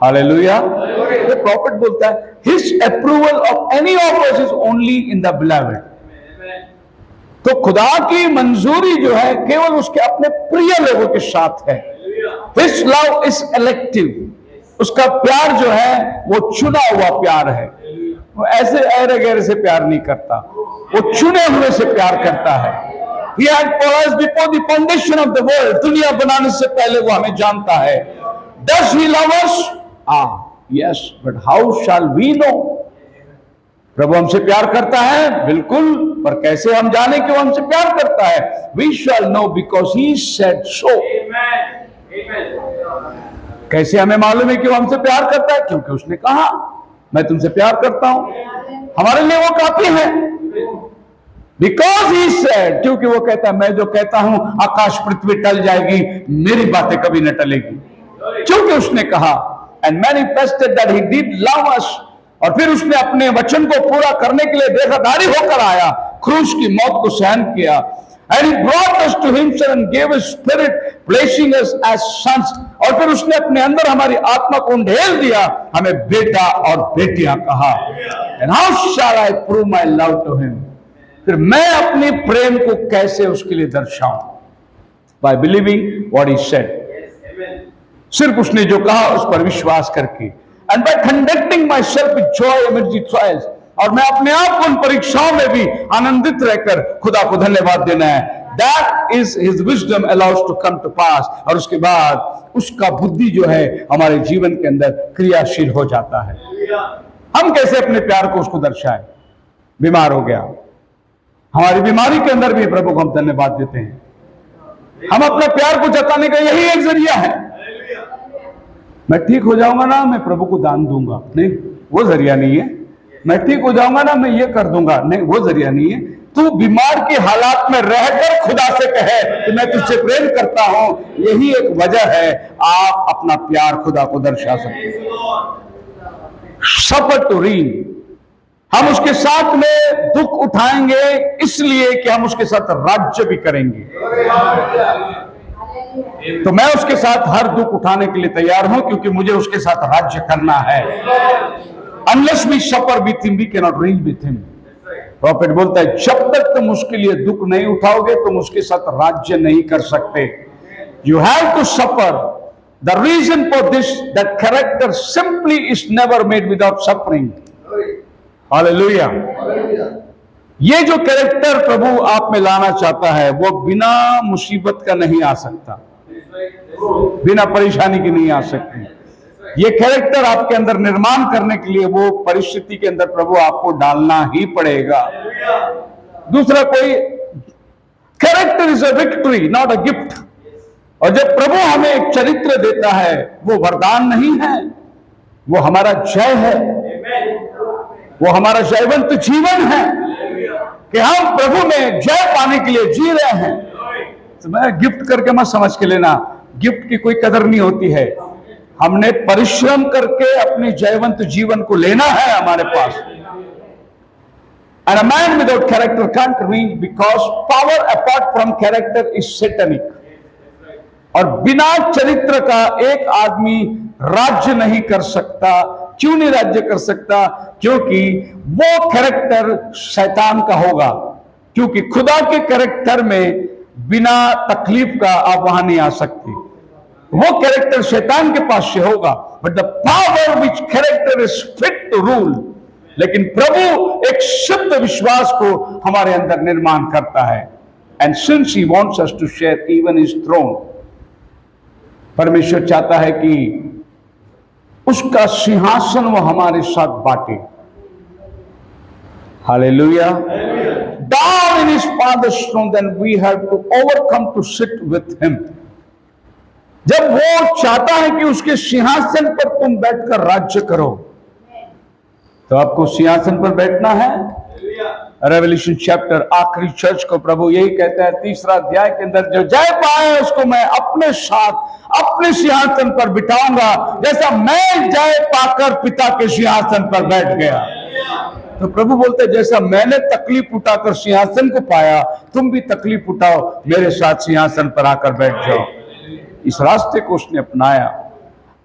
हालेलुया। ये प्रॉफिट बोलता है, his approval of any of us is only in the beloved. तो खुदा की मंजूरी जो है केवल उसके अपने प्रिय लोगों के साथ है। हिज लव इज इलेक्टिव, उसका प्यार जो है वो चुना हुआ प्यार है। वो ऐसे ऐरे गैरे से प्यार नहीं करता, वो चुने हुए से प्यार करता है। He had called us before the foundation of the world। दुनिया बनाने से पहले वो हमें जानता है। Does he love us? Yes, but how shall we know? प्रभु हमसे प्यार करता है, बिल्कुल, पर कैसे हम जाने कि वो हमसे प्यार करता है? We shall know because he said so। कैसे हमें मालूम है कि वो हमसे प्यार करता है? क्योंकि उसने कहा मैं तुमसे प्यार करता हूं। हमारे लिए वो काफी है। Because he said, क्योंकि वो कहता है मैं जो कहता हूं आकाश पृथ्वी टल जाएगी, मेरी बातें कभी न टलेगी। क्योंकि उसने कहा and manifested that he did love us। और फिर उसने अपने वचन को पूरा करने के लिए देहधारी होकर आया, क्रूस की मौत को सहन किया। And he brought us to himself and gave his spirit, placing us as sons। और फिर उसने अपने अंदर हमारी आत्मा को ढेल दिया, हमें बेटा और बेटियां कहा। And how shall I prove my love to him? फिर मैं अपने प्रेम को कैसे उसके लिए दर्शाऊं? By believing what he said. सिर्फ उसने जो कहा उस पर विश्वास करके, and by conducting myself with joy amid the trials, और मैं अपने आप को उन परीक्षाओं में भी आनंदित रहकर खुदा को धन्यवाद देना है। That is his wisdom allows to come to pass, और उसके बाद उसका बुद्धि जो है हमारे जीवन के अंदर क्रियाशील हो जाता है। हम कैसे अपने प्यार को उसको दर्शाएं? बीमार हो गया, हमारी बीमारी के अंदर भी प्रभु को हम धन्यवाद देते हैं। हम अपने प्यार को जताने का यही एक जरिया है। मैं ठीक हो जाऊंगा ना, मैं प्रभु को दान दूंगा, नहीं, वो जरिया नहीं है। मैं ठीक हो जाऊंगा ना, मैं ये कर दूंगा, नहीं, वो जरिया नहीं है। तू बीमार के हालात में रहकर खुदा से कहे कि मैं तुझसे प्रेम करता हूं, यही एक वजह है आप अपना प्यार खुदा को दर्शा सकते हैं। सफर टू रीन, हम उसके साथ में दुख उठाएंगे इसलिए कि हम उसके साथ राज्य भी करेंगे। तो मैं उसके साथ हर दुख उठाने के लिए तैयार हूं, क्योंकि मुझे उसके साथ राज्य करना है। Unless we suffer with him, we cannot reign with him. Profit बोलता है जब तक तुम उसके लिए दुख नहीं उठाओगे तुम उसके साथ राज्य नहीं कर सकते। You have to suffer. The reason for this, that character simply is never made without suffering. Hallelujah. ये जो कैरेक्टर प्रभु आप में लाना चाहता है वो बिना मुसीबत का नहीं आ सकता, बिना परेशानी की नहीं आ सकती। ये कैरेक्टर आपके अंदर निर्माण करने के लिए वो परिस्थिति के अंदर प्रभु आपको डालना ही पड़ेगा। दूसरा कोई, character is a victory not a gift. और जब प्रभु हमें एक चरित्र देता है वो वरदान नहीं है, वो हमारा जय है, वो हमारा जयवंत जीवन है कि हम प्रभु में जय पाने के लिए जी रहे हैं। तो मैं गिफ्ट करके मत समझ के लेना, गिफ्ट की कोई कदर नहीं होती है। हमने परिश्रम करके अपने जयवंत जीवन को लेना है हमारे पास। And a man without character can't reign because power apart from character is satanic. और बिना चरित्र का एक आदमी राज्य नहीं कर सकता। क्यों नहीं राज्य कर सकता? क्योंकि वो कैरेक्टर शैतान का होगा। क्योंकि खुदा के कैरेक्टर में बिना तकलीफ का आप वहां नहीं आ सकते। वो कैरेक्टर शैतान के पास से होगा। But the power which character is fit to rule. लेकिन प्रभु एक शुद्ध विश्वास को हमारे अंदर निर्माण करता है। And since he wants us to share even his throne, परमेश्वर चाहता है कि उसका सिंहासन वो हमारे साथ बांटे। Hallelujah. Down in his father's throne, then we have to overcome to sit with him. जब वो चाहता है कि उसके सिंहासन पर तुम बैठकर राज्य करो, तो आपको सिंहासन पर बैठना है। रेवल्यूशन चैप्टर, आखिरी चर्च को प्रभु यही कहता है 3 अध्याय के अंदर, जो जय पाए उसको मैं अपने साथ अपने सिंहासन पर बिठाऊंगा, जैसा मैं जय पाकर पिता के सिंहासन पर बैठ गया। तो प्रभु बोलते हैं जैसा मैंने तकलीफ उठाकर सिंहासन को पाया, तुम भी तकलीफ उठाओ, मेरे साथ सिंहासन पर आकर बैठ जाओ। इस रास्ते को उसने अपनाया।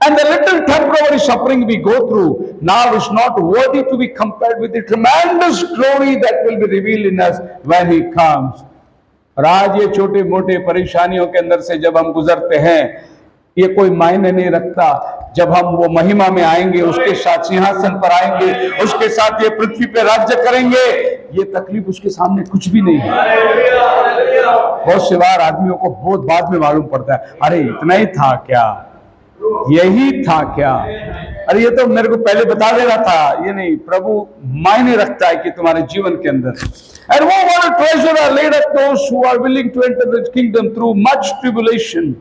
And the little temporary suffering we go through now is not worthy to be compared with the tremendous glory that will be revealed in us when he comes. और आज ये छोटे मोटे परेशानियों के अंदर से जब हम गुजरते हैं, ये कोई मायने नहीं रखता। जब हम वो महिमा में आएंगे, उसके साथ सिंहासन पर आएंगे, उसके साथ ये पृथ्वी पे राज्य करेंगे, ये तकलीफ उसके सामने कुछ भी नहीं है। बहुत से बार आदमियों को बहुत बाद में मालूम पड़ता है, अरे इतना ही था क्या, यही था क्या, अरे ये तो मेरे को पहले बता दे रहा था। ये नहीं, प्रभु मायने रखता है कि तुम्हारे जीवन के अंदर। And what a treasure are laid up those who are willing to enter the kingdom through much tribulation.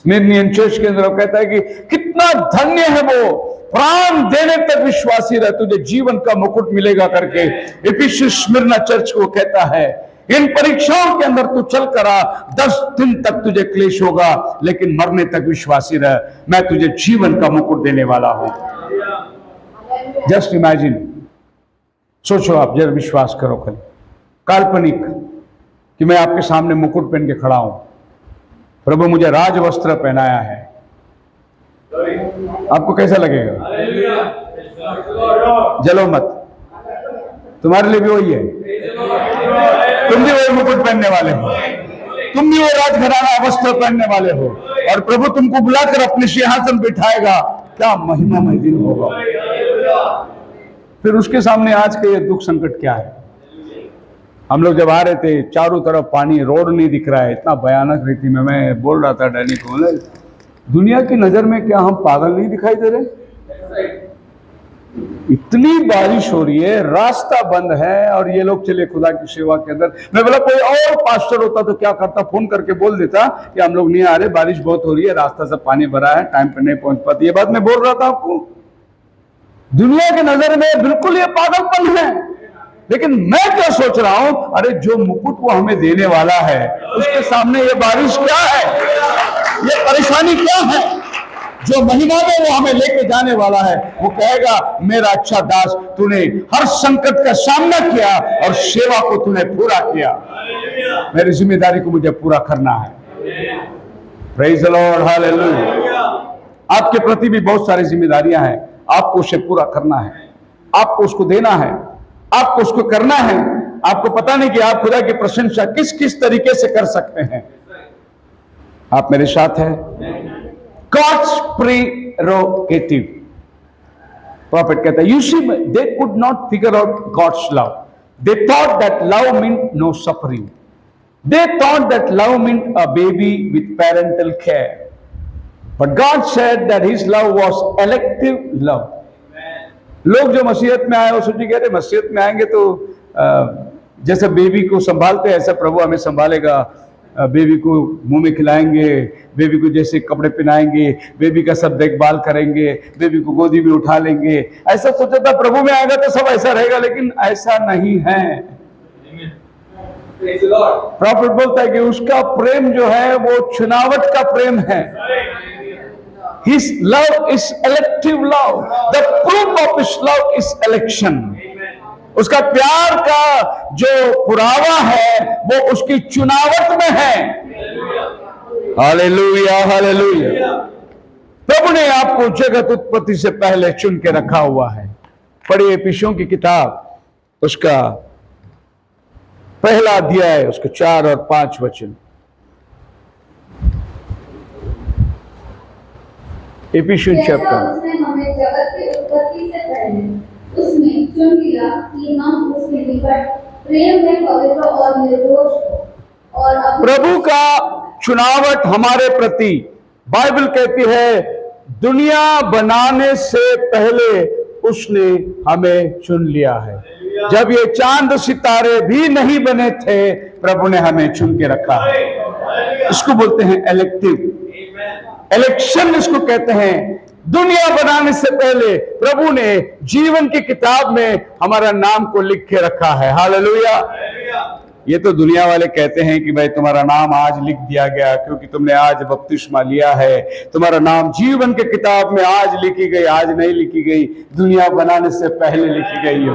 Smyrnian church के अंदर कहता है कि कितना धन्य है वो, प्राण देने तक विश्वासी रह, तुझे जीवन का मुकुट मिलेगा करके इफिसियंस स्मिर्ना चर्च को कहता है। इन परीक्षाओं के अंदर तू चल कर आ, 10 दिन तक तुझे क्लेश होगा, लेकिन मरने तक विश्वासी रह, मैं तुझे जीवन का मुकुट देने वाला हूं। जस्ट इमेजिन, सोचो आप, जरा विश्वास करो खाली, काल्पनिक कि मैं आपके सामने मुकुट पहन के खड़ा हूं, प्रभु मुझे राज वस्त्र पहनाया है, आपको कैसा लगेगा? जलो मत, तुम्हारे लिए भी वही है। तुम भी वही मुकुट पहनने वाले हो, तुम भी वो राजघराना वस्त्र पहनने वाले हो, और प्रभु तुमको बुलाकर अपने सिंहासन बिठाएगा। क्या महिमामय दिन होगा। फिर उसके सामने आज के ये दुख संकट क्या है? हम लोग जब आ रहे थे, चारों तरफ पानी, रोड नहीं दिख रहा है, इतना भयानक रीति में। मैं बोल रहा था डैनी को, दुनिया की नजर में क्या हम पागल नहीं दिखाई दे रहे? इतनी बारिश हो रही है, रास्ता बंद है, और ये लोग चले खुदा की सेवा के अंदर। मैं बोला कोई और पास्टर होता तो क्या करता, फोन करके बोल देता कि हम लोग नहीं आ रहे, बारिश बहुत हो रही है, रास्ता सब पानी भरा है, टाइम पर नहीं पहुंच पाती। ये बात मैं बोल रहा था आपको। दुनिया की नजर में बिल्कुल ये पागलपन है, लेकिन मैं क्या सोच रहा हूं, अरे जो मुकुट वो हमें देने वाला है, उसके सामने ये बारिश क्या है, ये परेशानी क्या है? जो महिमा में वो हमें लेके जाने वाला है, वो कहेगा मेरा अच्छा दास, तूने हर संकट का सामना किया और सेवा को तूने पूरा किया, मेरी जिम्मेदारी को मुझे पूरा करना है। Praise the Lord, hallelujah. आपके प्रति भी बहुत सारी जिम्मेदारियां हैं, आपको उसे पूरा करना है, आपको उसको देना है, आपको उसको करना है। आपको पता नहीं कि आप खुदा की प्रशंसा किस किस तरीके से कर सकते हैं। आप मेरे साथ हैं? God's prerogative. Prophet कहता है, you see, they could not figure out God's love. They thought that love meant no suffering. They thought that love meant a baby with parental care. But God said that His love was elective love. लोग जो मसीहत में आए वो सोचे कह रहे मसीहत में आएंगे तो जैसे बेबी को संभालते हैं ऐसा प्रभु हमें संभालेगा, बेबी को मुंह में खिलाएंगे, बेबी को जैसे कपड़े पहनाएंगे, बेबी का सब देखभाल करेंगे, बेबी को गोदी में उठा लेंगे। ऐसा सोचा था प्रभु में आएगा तो सब ऐसा रहेगा, लेकिन ऐसा नहीं है। प्रॉफिट बोलता है कि उसका प्रेम जो है वो चुनावट का प्रेम है। His love is elective love. The proof of His love is election. उसका प्यार का जो पुरावा है वो उसकी चुनावट में है। Hallelujah, hallelujah. प्रभु ने आपको जगत उत्पत्ति से पहले चुन के रखा हुआ है। पढ़िए एफिसियों की किताब, उसका पहला अध्याय, उसके 4 और 5 वचन। एफिसियन चैप्टर। उसने हमें जगत की उत्पत्ति से पहले उसमें चुन लिया कि हम उसके निकट प्रेम में पवित्र और निर्दोष हो और प्रभु का चुनावट हमारे प्रति, बाइबल कहती है दुनिया बनाने से पहले उसने हमें चुन लिया है। जब ये चांद सितारे भी नहीं बने थे, प्रभु ने हमें चुन के रखा है। इसको बोलते हैं इलेक्टिव, इलेक्शन इसको कहते हैं। दुनिया बनाने से पहले प्रभु ने जीवन की किताब में हमारा नाम को लिख के रखा है। हालेलुया। ये तो दुनिया वाले कहते हैं कि भाई तुम्हारा नाम आज लिख दिया गया क्योंकि तुमने आज बपतिस्मा लिया है, तुम्हारा नाम जीवन के किताब में आज लिखी गई, आज नहीं लिखी गई, दुनिया बनाने से पहले लिखी गई हो।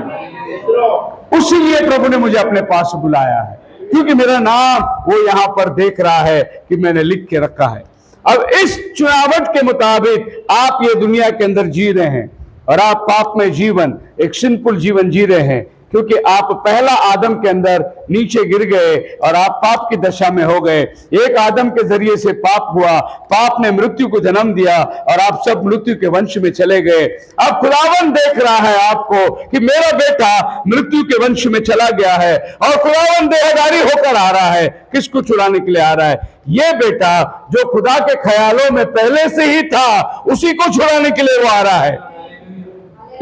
उसीलिए प्रभु ने मुझे अपने पास बुलाया है, क्योंकि मेरा नाम वो यहां पर देख रहा है कि मैंने लिख के रखा है। अब इस चुनावट के मुताबिक आप ये दुनिया के अंदर जी रहे हैं और आप पाप में जीवन, एक सिंपल जीवन जी रहे हैं, क्योंकि आप पहला आदम के अंदर नीचे गिर गए और आप पाप की दशा में हो गए। एक आदम के जरिए से पाप हुआ, पाप ने मृत्यु को जन्म दिया और आप सब मृत्यु के वंश में चले गए। अब खुदावन देख रहा है आपको कि मेरा बेटा मृत्यु के वंश में चला गया है और खुदावन देहधारी होकर आ रहा है। किसको छुड़ाने के लिए आ रहा है? ये बेटा जो खुदा के ख्यालों में पहले से ही था, उसी को छुड़ाने के लिए वो आ रहा है।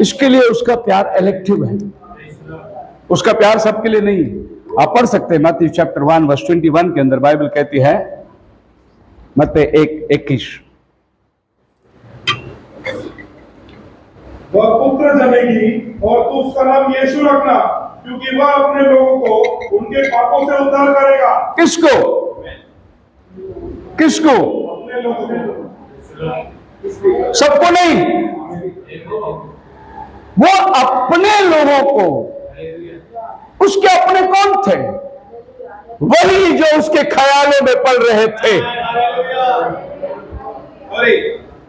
इसके लिए उसका प्यार इलेक्टिव है, उसका प्यार सबके लिए नहीं है। आप पढ़ सकते हैं मत्ती चैप्टर 1 वर्स 21 के अंदर बाइबल कहती है, मत्ती 1:21, वह पुत्र जनेगी और तू उसका नाम यीशु रखना, क्योंकि वह अपने लोगों को उनके पापों से उद्धार करेगा। किसको? किसको? अपने लोगों को, सबको नहीं, वो अपने लोगों को। उसके अपने कौन थे? वही जो उसके ख्यालों में पल रहे थे।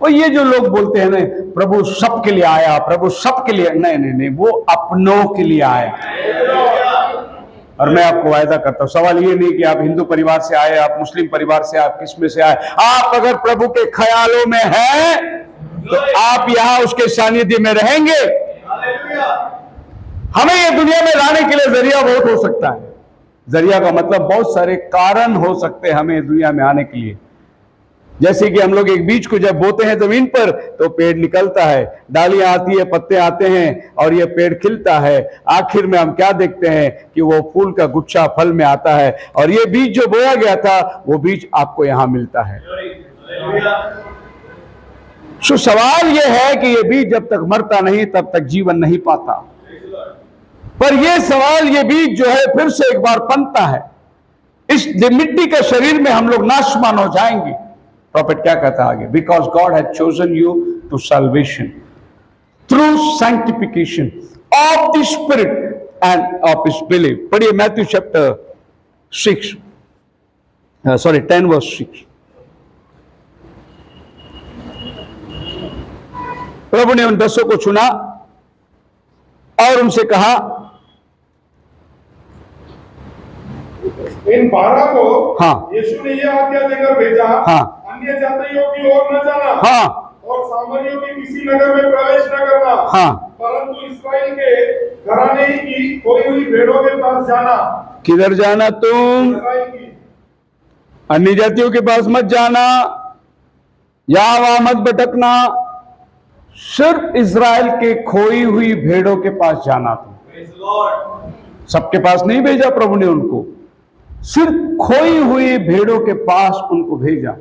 वो ये जो लोग बोलते हैं ना, प्रभु सबके लिए आया, प्रभु सबके लिए, नहीं नहीं नहीं, वो अपनों के लिए आया। और मैं आपको वायदा करता हूं, सवाल ये नहीं कि आप हिंदू परिवार से आए, आप मुस्लिम परिवार से, आप किस में से आए, आप अगर प्रभु के ख्यालों में हैं तो आप यहां उसके सानिध्य में रहेंगे। हमें ये दुनिया में लाने के लिए जरिया बहुत हो सकता है। जरिया का मतलब बहुत सारे कारण हो सकते हैं हमें दुनिया में आने के लिए। जैसे कि हम लोग एक बीज को जब बोते हैं जमीन पर तो पेड़ निकलता है, डालियां आती है, पत्ते आते हैं और ये पेड़ खिलता है। आखिर में हम क्या देखते हैं कि वो फूल का गुच्छा फल में आता है, और ये बीज जो बोया गया था वो बीज आपको यहां मिलता है। तो सवाल ये है कि ये बीज जब तक मरता नहीं तब तक जीवन नहीं पाता, पर ये सवाल, ये बीज जो है फिर से एक बार पनता है। इस मिट्टी के शरीर में हम लोग नाशवान हो जाएंगे। प्रॉफिट क्या कहता है आगे? Because God has chosen you to salvation through sanctification of the spirit and of his belief. पढ़िए मैथ्यू चैप्टर 10 वर्स 6। प्रभु ने उन 10 को चुना और उनसे कहा, इन 12 को हाँ, यीशु ने यह आज्ञा देकर भेजा, हाँ, अन्य जातियों की ओर न जाना, हाँ, और सामरियों के किसी नगर में प्रवेश न करना, हाँ, परंतु इस्राएल के घराने की खोई हुई भेड़ों के पास जाना। किधर जाना तुम? इस्राएल की। अन्य जातियों के पास मत जाना, यहां वहां मत भटकना, सिर्फ इज़राइल के खोई हुई भेड़ों के पास जाना तुम। सबके पास नहीं भेजा प्रभु ने उनको, सिर्फ खोई हुई भेड़ों के पास उनको भेजा।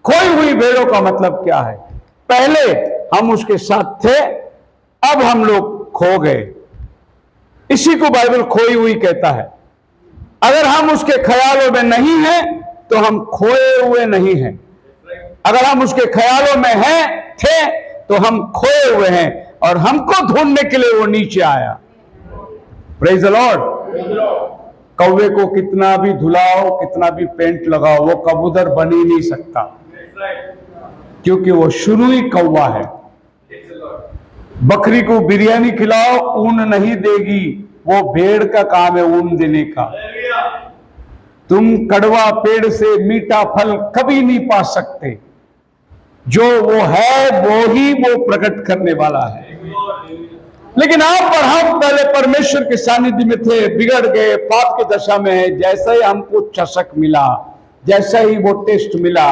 खोई हुई भेड़ों का मतलब क्या है? पहले हम उसके साथ थे, अब हम लोग खो गए। इसी को बाइबल खोई हुई कहता है। अगर हम उसके ख्यालों में नहीं हैं तो हम खोए हुए नहीं हैं। अगर हम उसके ख्यालों में हैं, थे, तो हम खोए हुए हैं, और हमको ढूंढने के लिए वो नीचे आया। Praise the Lord. कौवे को कितना भी धुलाओ, कितना भी पेंट लगाओ, वो कबूतर बन ही नहीं सकता, क्योंकि वो शुरू ही कौवा है। बकरी को बिरयानी खिलाओ, ऊन नहीं देगी, वो भेड़ का काम है ऊन देने का। तुम कड़वा पेड़ से मीठा फल कभी नहीं पा सकते। जो वो है वो ही वो प्रकट करने वाला है। लेकिन आप और हम पहले परमेश्वर के सानिध्य में थे, बिगड़ गए, पाप की दशा में है। जैसे ही हमको चषक मिला, जैसे ही वो टेस्ट मिला,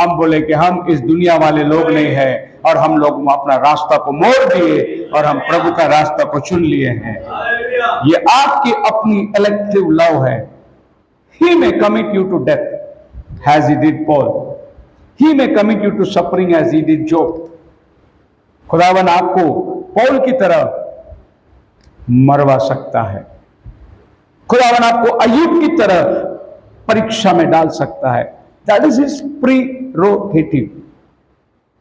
हम बोले कि हम इस दुनिया वाले लोग नहीं है, और हम लोग अपना रास्ता को मोड़ दिए और हम प्रभु का रास्ता को चुन लिए हैं। ये आपकी अपनी इलेक्टिव लव है। ही may commit you to death as he did Paul. He may commit you to suffering as he did Job. खुदावन आपको पौल की तरह मरवा सकता है। खुदावन आपको अय्यूब की तरह परीक्षा में डाल सकता है। That is his prerogative.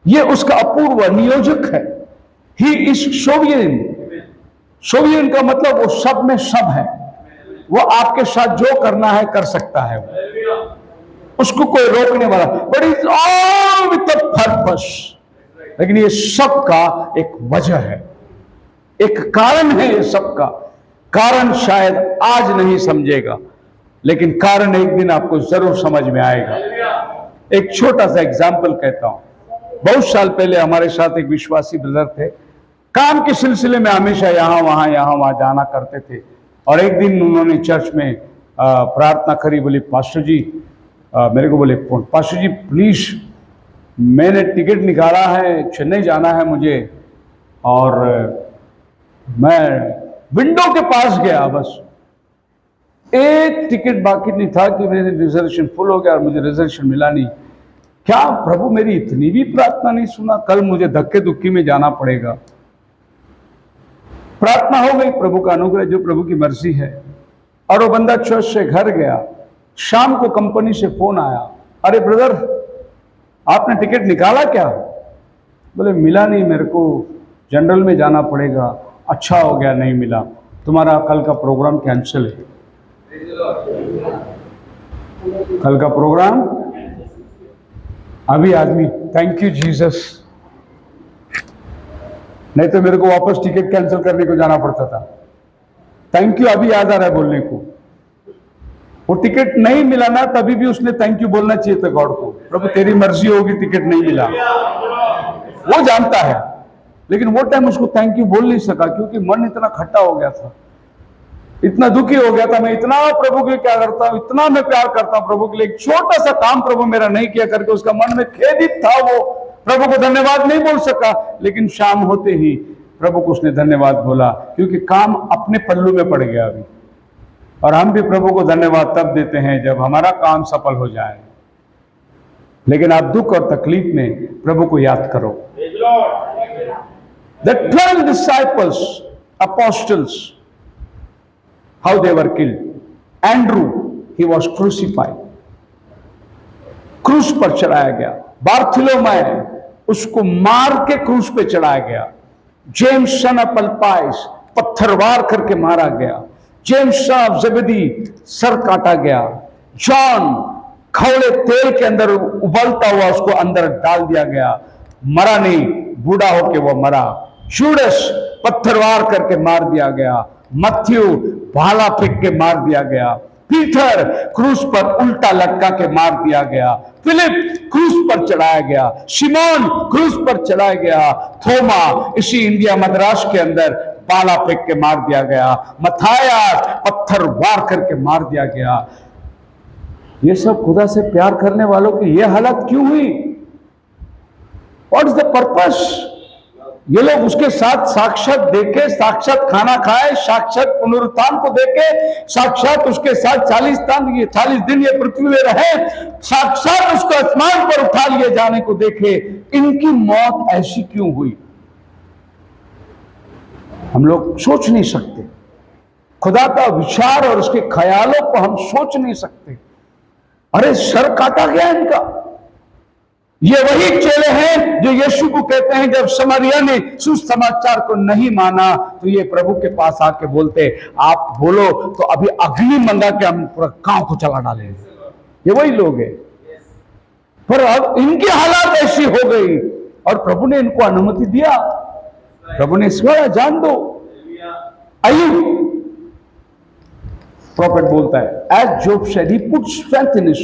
ये उसका अपूर्व नियोजक है। He is सोवियन। सोवियन का मतलब वो सब में सब है। वो आपके साथ जो करना है कर सकता है, उसको कोई रोकने वाला, but is all with the purpose. लेकिन ये सब का एक वजह है, एक कारण है। ये सब का कारण शायद आज नहीं समझेगा, लेकिन कारण एक दिन आपको जरूर समझ में आएगा। एक छोटा सा एग्जाम्पल कहता हूं। बहुत साल पहले हमारे साथ एक विश्वासी ब्रदर थे। काम के सिलसिले में हमेशा यहां वहां जाना करते थे। और एक दिन उन्होंने चर्च में प्रार्थना करी। बोली, पास्टर जी, मेरे को बोले, पास्टर जी प्लीज, मैंने टिकट निकाला है, चेन्नई जाना है मुझे, और मैं विंडो के पास गया, बस एक टिकट बाकी नहीं था कि मेरे रिजर्वेशन फुल हो गया और मुझे रिजर्वेशन मिला नहीं। क्या प्रभु मेरी इतनी भी प्रार्थना नहीं सुना? कल मुझे धक्के दुक्की में जाना पड़ेगा। प्रार्थना हो गई, प्रभु का अनुग्रह, जो प्रभु की मर्जी है। और वो बंदा चर्च से घर गया। शाम को कंपनी से फोन आया, अरे ब्रदर आपने टिकट निकाला क्या? बोले, मिला नहीं, मेरे को जनरल में जाना पड़ेगा। अच्छा हो गया नहीं मिला, तुम्हारा कल का प्रोग्राम कैंसिल है। कल का प्रोग्राम। अभी आदमी थैंक यू जीसस, नहीं तो मेरे को वापस टिकट कैंसिल करने को जाना पड़ता था। थैंक यू अभी याद आ रहा है बोलने को। वो टिकट नहीं मिला ना, तभी भी उसने थैंक यू बोलना चाहिए था गॉड को, प्रभु तेरी मर्जी होगी टिकट नहीं मिला, वो जानता है। लेकिन वो टाइम उसको थैंक यू बोल नहीं सका, क्योंकि मन इतना खट्टा हो गया था, इतना दुखी हो गया था। मैं इतना प्रभु के लिए क्या करता हूं, इतना मैं प्यार करता हूं प्रभु के लिए, एक छोटा सा काम प्रभु मेरा नहीं किया करके उसका मन में खेदित था। वो प्रभु को धन्यवाद नहीं बोल सका, लेकिन शाम होते ही प्रभु को उसने धन्यवाद बोला, क्योंकि काम अपने पल्लू में पड़ गया अभी। और हम भी प्रभु को धन्यवाद तब देते हैं जब हमारा काम सफल हो जाए। लेकिन आप दुख और तकलीफ में प्रभु को याद करो। The 12 disciples, apostles, how they were killed. Andrew, he was crucified. क्रूस पर चढ़ाया गया। बार्थोलोमै, उसको मार के क्रूस पे चढ़ाया गया। जेम्स सन ऑफ अल्फायस, पत्थरवार करके मारा गया। जेम्स सन ऑफ ज़ेबेदी, सर काटा गया। जॉन, खौले तेल के अंदर उबलता हुआ उसको अंदर डाल दिया गया, मरा नहीं, बूढ़ा होके वो मरा। जूडस, पत्थरवार करके मार दिया गया। मथ्यू, भाला फेंक के मार दिया गया। पीटर, क्रूस पर उल्टा लटका के मार दिया गया। फिलिप, क्रूस पर चढ़ाया गया। शिमोन, क्रूस पर चढ़ाया गया। थोमा, इसी इंडिया मद्रास के अंदर भाला फेंक के मार दिया गया। मथायास, पत्थर वार करके मार दिया गया। ये सब खुदा से प्यार करने वालों की ये हालत क्यों हुई? What is the purpose? ये लोग उसके साथ साक्षात देखे, साक्षात खाना खाए, साक्षात पुनरुत्थान को देखे, साक्षात उसके साथ 40 दिन ये पृथ्वी में रहे, साक्षात उसको आसमान पर उठा लिए जाने को देखे। इनकी मौत ऐसी क्यों हुई? हम लोग सोच नहीं सकते। खुदा का विचार और उसके ख्यालों को हम सोच नहीं सकते। अरे सर काटा गया इनका। ये वही चेले हैं जो यीशु को कहते हैं, जब समरिया ने सुसमाचार को नहीं माना तो ये प्रभु के पास आके बोलते, आप बोलो तो अभी अग्नि मंगा के हम पूरा गांव को चला डालेंगे। ये वही लोग हैं। पर अब इनकी हालत ऐसी हो गई और प्रभु ने इनको अनुमति दिया। प्रभु ने इसको जान दो। अय्यूब, प्रॉफिट बोलता है, as Job said, he put strength in his,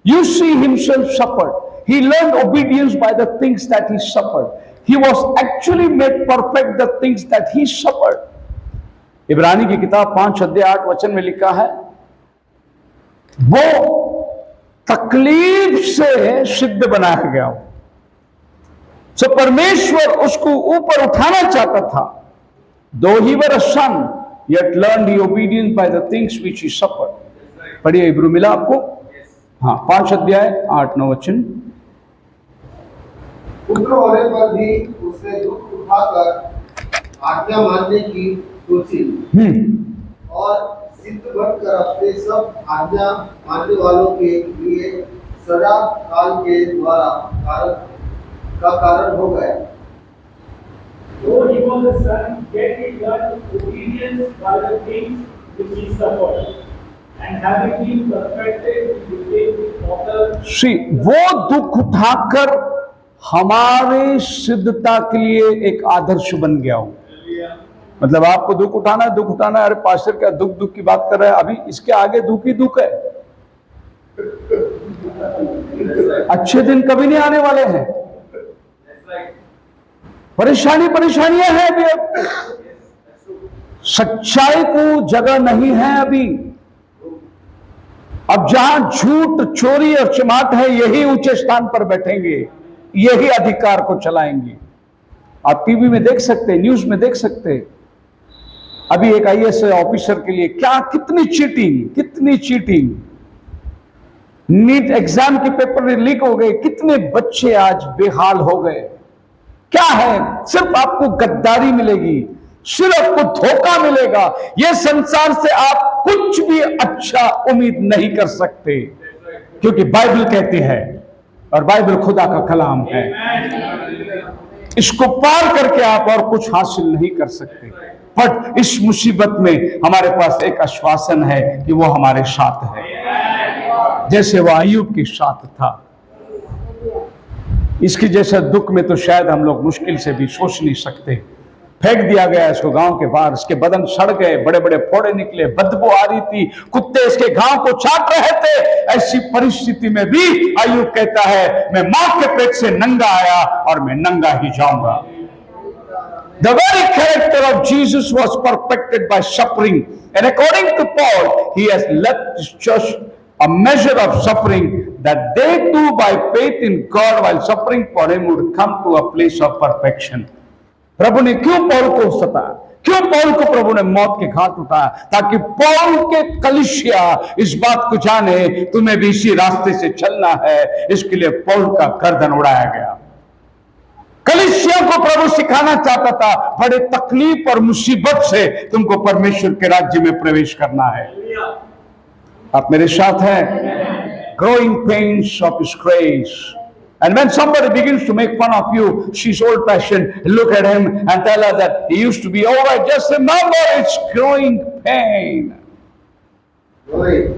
you see himself suffered. He learned obedience by the things that he suffered. He was actually made perfect the things that he suffered. इब्रानी की किताब 5 अध्याय 8 वचन में लिखा है, वो तकलीफ से सिद्ध बनाया गया। सो परमेश्वर उसको ऊपर उठाना चाहता था। Though he were a son, yet learned the obedience by the things which he suffered. पढ़िए, इब्रू मिला आपको? हाँ, 5 अध्याय 8-9 वचन। पुत्र होने पर भी उसने दुख उठाकर आज्ञा मानने की सोची और सिद्ध बनकर अपने सब आज्ञा मानने वालों के लिए सदा काल के द्वारा कारण हो गया। Though he was a son, yet he learned obedience by the things which he suffered, and having been perfected, he became the author. वो दुख उठाकर हमारे सिद्धता के लिए एक आदर्श बन गया हो। मतलब आपको दुख उठाना है, दुख उठाना है। अरे पास्टर क्या दुख की बात कर रहा है? अभी इसके आगे दुख ही दुख है। अच्छे दिन कभी नहीं आने वाले हैं। परेशानियां हैं अभी। अब सच्चाई को जगह नहीं है अभी। अब जहां झूठ, चोरी और चमाट है, यही ऊंचे स्थान पर बैठेंगे, यही अधिकार को चलाएंगे। आप टीवी में देख सकते हैं, न्यूज में देख सकते हैं। अभी एक आईएएस ऑफिसर के लिए क्या, कितनी चीटिंग। नीट एग्जाम के पेपर लीक हो गए, कितने बच्चे आज बेहाल हो गए। क्या है? सिर्फ आपको गद्दारी मिलेगी, सिर्फ आपको धोखा मिलेगा। यह संसार से आप कुछ भी अच्छा उम्मीद नहीं कर सकते, क्योंकि बाइबल कहती है, और बाइबल खुदा का कलाम है। इसको पार करके आप और कुछ हासिल नहीं कर सकते। बट इस मुसीबत में हमारे पास एक आश्वासन है कि वो हमारे साथ है, जैसे वो अय्यूब के साथ था। इसकी जैसा दुख में तो शायद हम लोग मुश्किल से भी सोच नहीं सकते। फेंक दिया गया इसको गांव के बाहर, इसके बदन सड़ गए, बड़े बड़े फोड़े निकले, बदबू आ रही थी, कुत्ते इसके घाव को चाट रहे थे। ऐसी परिस्थिति में भी अय्यूब कहता है मैं मां के पेट से नंगा आया और मैं नंगा ही जाऊंगा। The very character of Jesus was perfected by suffering, and according to Paul, he has left his church a measure of suffering, that they too by faith in God while suffering for him would come to a place of perfection. प्रभु ने क्यों पौल को सताया, क्यों पौल को प्रभु ने मौत के घाट उठाया? ताकि पौल के कलीसिया इस बात को जाने तुम्हें भी इसी रास्ते से चलना है। इसके लिए पौल का गर्दन उड़ाया गया। कलीसिया को प्रभु सिखाना चाहता था बड़े तकलीफ और मुसीबत से तुमको परमेश्वर के राज्य में प्रवेश करना है। आप मेरे साथ हैं? Growing pains of his grace. And when somebody begins to make fun of you, she's old fashioned, look at him and tell her that he used to be all right. Just remember, it's growing pain.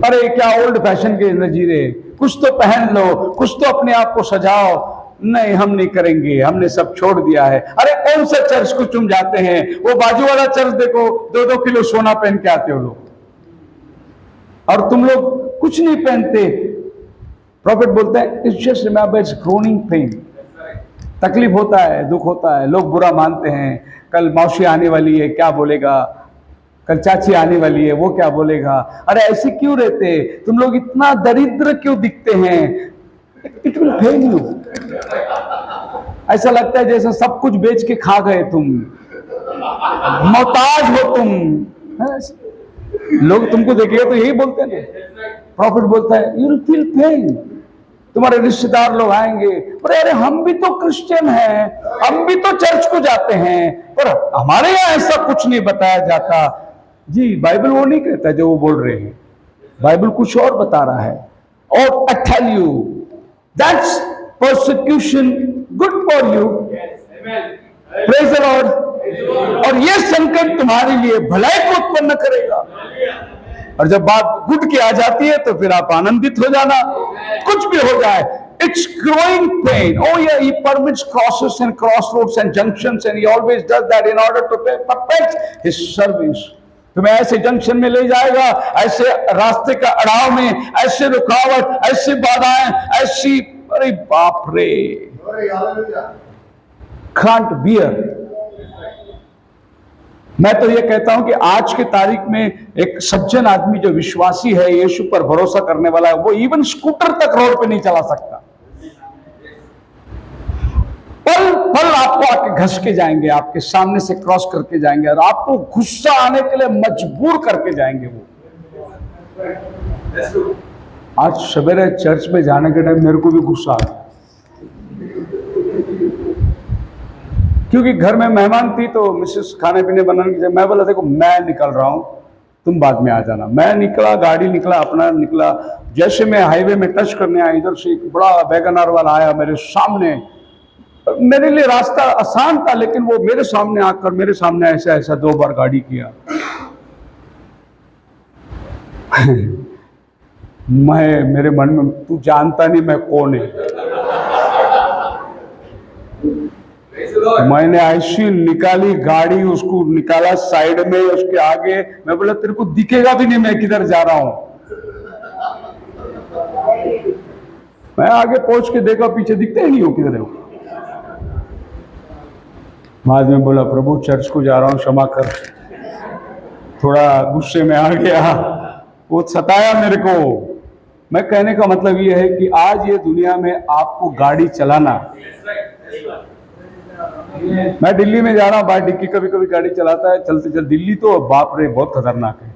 अरे क्या old fashion के नजीरे, कुछ तो पहन लो, कुछ तो अपने आप को सजाओ। नहीं, हम नहीं करेंगे, हमने सब छोड़ दिया है। अरे कौन सा चर्च को तुम जाते हैं? वो बाजू वाला चर्च देखो, 2-2 किलो सोना पहन के आते हो लोग, और तुम लोग कुछ नहीं पहनते। प्रॉफिट बोलते हैं it's just remember it's growing pain. तकलीफ होता है, दुख होता है, लोग बुरा मानते हैं। कल मौसी आने वाली है, क्या बोलेगा? कल चाची आने वाली है, वो क्या बोलेगा? अरे ऐसे क्यों रहते? तुम लोग इतना दरिद्र क्यों दिखते हैं? It will fail you. ऐसा लगता है जैसे सब कुछ बेच के खा गए तुम, मोहताज हो तुम। लोग तुमको देखेगा तो यही बोलते हैं। प्रॉफिट बोलता है यू विल फील पेन। तुम्हारे रिश्तेदार लोग आएंगे, पर अरे हम भी तो क्रिश्चियन हैं, हम भी तो चर्च को जाते हैं, पर हमारे यहाँ ऐसा कुछ नहीं बताया जाता। जी, बाइबल वो नहीं कहता जो वो बोल रहे हैं, बाइबल कुछ और बता रहा है। और I tell you that's persecution good for you. Praise the Lord. और ये संकट तुम्हारे लिए भलाई को उत्पन्न करेगा। और जब बात गुड की आ जाती है तो फिर आप आनंदित हो जाना, कुछ भी हो जाए। It's growing pain. Oh yeah, he permits crosses and crossroads and junctions, and he always does that in order to perfect his service. तुम्हें ऐसे जंक्शन में ले जाएगा, ऐसे रास्ते का अड़ाव में, ऐसे रुकावट, ऐसी बाधाएं, ऐसी, अरे बाप रे, can't bear। मैं तो ये कहता हूं कि आज के तारीख में एक सज्जन आदमी जो विश्वासी है, यीशु पर भरोसा करने वाला है, वो इवन स्कूटर तक रोड पे नहीं चला सकता। पल पल आपको आके घस के जाएंगे, आपके सामने से क्रॉस करके जाएंगे, और आपको गुस्सा आने के लिए मजबूर करके जाएंगे वो। आज सवेरे चर्च में जाने के टाइम मेरे को भी गुस्सा आ गया, क्योंकि घर में मेहमान थी तो मिसेस खाने पीने बनाने की, मैं बोला देखो मैं निकल रहा हूं, तुम बाद में आ जाना। मैं निकला, गाड़ी निकला, अपना निकला। जैसे मैं हाईवे में टच करने आया, इधर से एक बड़ा वैगनआर वाला आया मेरे सामने। मेरे लिए रास्ता आसान था, लेकिन वो मेरे सामने आकर मेरे सामने ऐसा ऐसा 2 बार गाड़ी किया। मेरे मन में, तू जानता नहीं मैं कौन है। मैंने ऐसी निकाली गाड़ी, उसको निकाला साइड में, उसके आगे। मैं बोला तेरे को दिखेगा भी नहीं मैं किधर जा रहा हूं। मैं आगे पहुंच के देखा, पीछे दिखते ही नहीं हो किधर हो। बाद में बोला प्रभु चर्च को जा रहा हूं, क्षमा कर। थोड़ा गुस्से में आ गया, वो सताया मेरे को। मैं कहने का मतलब ये है कि आज ये दुनिया में आपको गाड़ी चलाना, मैं दिल्ली में जा रहा हूँ, बाहर डिक्की कभी कभी गाड़ी चलाता है, चलते चलते दिल्ली तो बाप रे बहुत खतरनाक है।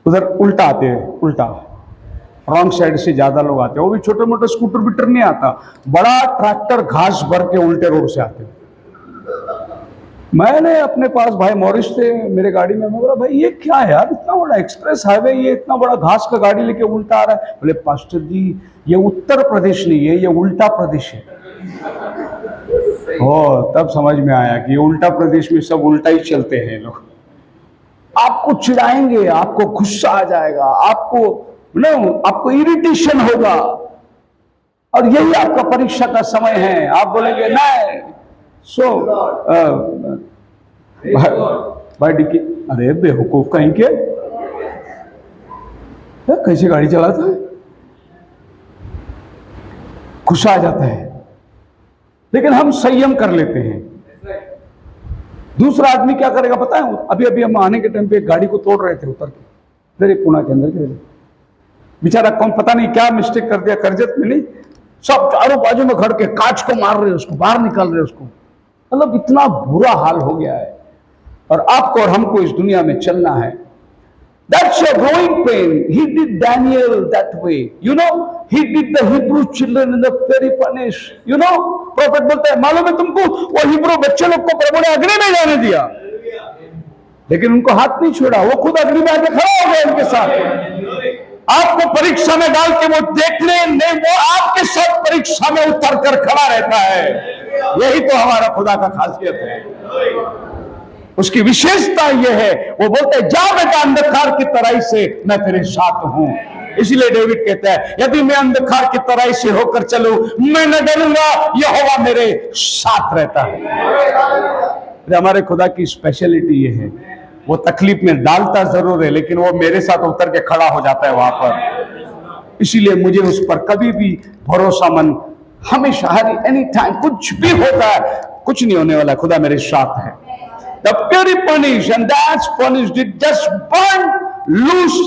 उधर उल्टा आते हैं, उल्टा रॉन्ग साइड से ज्यादा लोग आते हैं। वो भी छोटे मोटे स्कूटर बिटर नहीं आता, बड़ा ट्रैक्टर घास भर के उल्टे रोड से आते हैं। मैंने अपने पास भाई मॉरिस थे मेरे गाड़ी में, मैं बोला भाई ये क्या है यार, इतना बड़ा एक्सप्रेस हाईवे, ये इतना बड़ा घास का गाड़ी लेके उल्टा आ रहा है। बोले पास्टर जी ये उत्तर प्रदेश नहीं है, ये उल्टा प्रदेश है। तब समझ में आया कि उल्टा प्रदेश में सब उल्टा ही चलते हैं लोग। आपको चिढ़ाएंगे, आपको गुस्सा आ जाएगा, आपको इरिटेशन होगा, और यही आपका परीक्षा का समय है। आप बोलेंगे नहीं, सो भाई डिक्की, अरे बेवकूफ कहीं के, कैसे गाड़ी चलाता है, गुस्सा आ जाता है। लेकिन हम संयम कर लेते हैं। दूसरा आदमी क्या करेगा पता है? अभी अभी हम आने के टाइम पे गाड़ी को तोड़ रहे थे उतर के, इधर पुणे के अंदर के बेचारा कौन पता नहीं क्या मिस्टेक कर दिया, करजत में नहीं, सब चारों बाजू में खड़ के कांच को मार रहे, उसको बाहर निकाल रहे उसको। मतलब इतना बुरा हाल हो गया है। और आपको और हमको इस दुनिया में चलना है। That's a growing pain. He did Daniel that way. You know, he did the Hebrew children in the very punish. You know, prophet बोलता है, मालूम है तुमको, वो हिब्रू बच्चे लोग को प्रभु ने अग्नि में जाने दिया, लेकिन उनको हाथ नहीं छोड़ा, वो खुद अग्नि में आके खड़ा हो गया उनके साथ। आपको परीक्षा में डाल के वो देखने नहीं, वो आपके साथ परीक्षा में उतर कर खड़ा रहता है। यही तो हमारा खुदा का खासियत है। उसकी विशेषता यह है, वो बोलते हैं जा बेटा अंधकार की तराई से मैं तेरे साथ हूं। इसलिए डेविड कहता है यदि मैं अंधकार की तराई से होकर चलूं मैं न डरूंगा, यहोवा मेरे साथ रहता है। हमारे खुदा की स्पेशलिटी ये है, वो तकलीफ में डालता जरूर है, लेकिन वो मेरे साथ उतर के खड़ा हो जाता है वहां पर। इसीलिए मुझे उस पर कभी भी भरोसामंद, हमेशा हर एनी टाइम, कुछ भी होता है कुछ नहीं होने वाला, खुदा मेरे साथ है। The purely punished, and that's punished, it just burn loose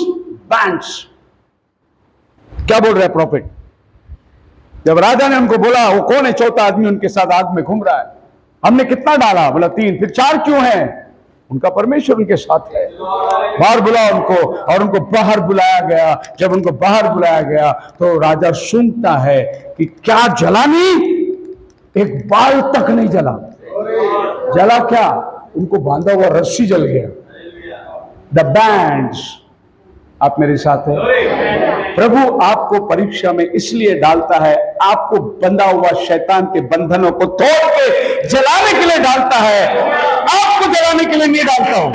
bands. क्या बोल रहा है प्रॉफिट? जब राजा ने उनको बोला वो कौन है चौथा आदमी उनके साथ आग में घूम रहा है, हमने कितना डाला? बोला 3, फिर 4 क्यों है? उनका परमेश्वर उनके साथ है। बाहर बुलाओ उनको, और उनको बाहर बुलाया गया। जब उनको बाहर बुलाया गया तो राजा सूंघता है कि क्या जला नहीं, एक बाल तक नहीं जला। जला क्या? उनको बांधा हुआ रस्सी जल गया। The bands. आप मेरे साथ हैं? प्रभु आपको परीक्षा में इसलिए डालता है, आपको बंधा हुआ शैतान के बंधनों को तोड़ के जलाने के लिए डालता है, आपको जलाने के लिए नहीं डालता हूं।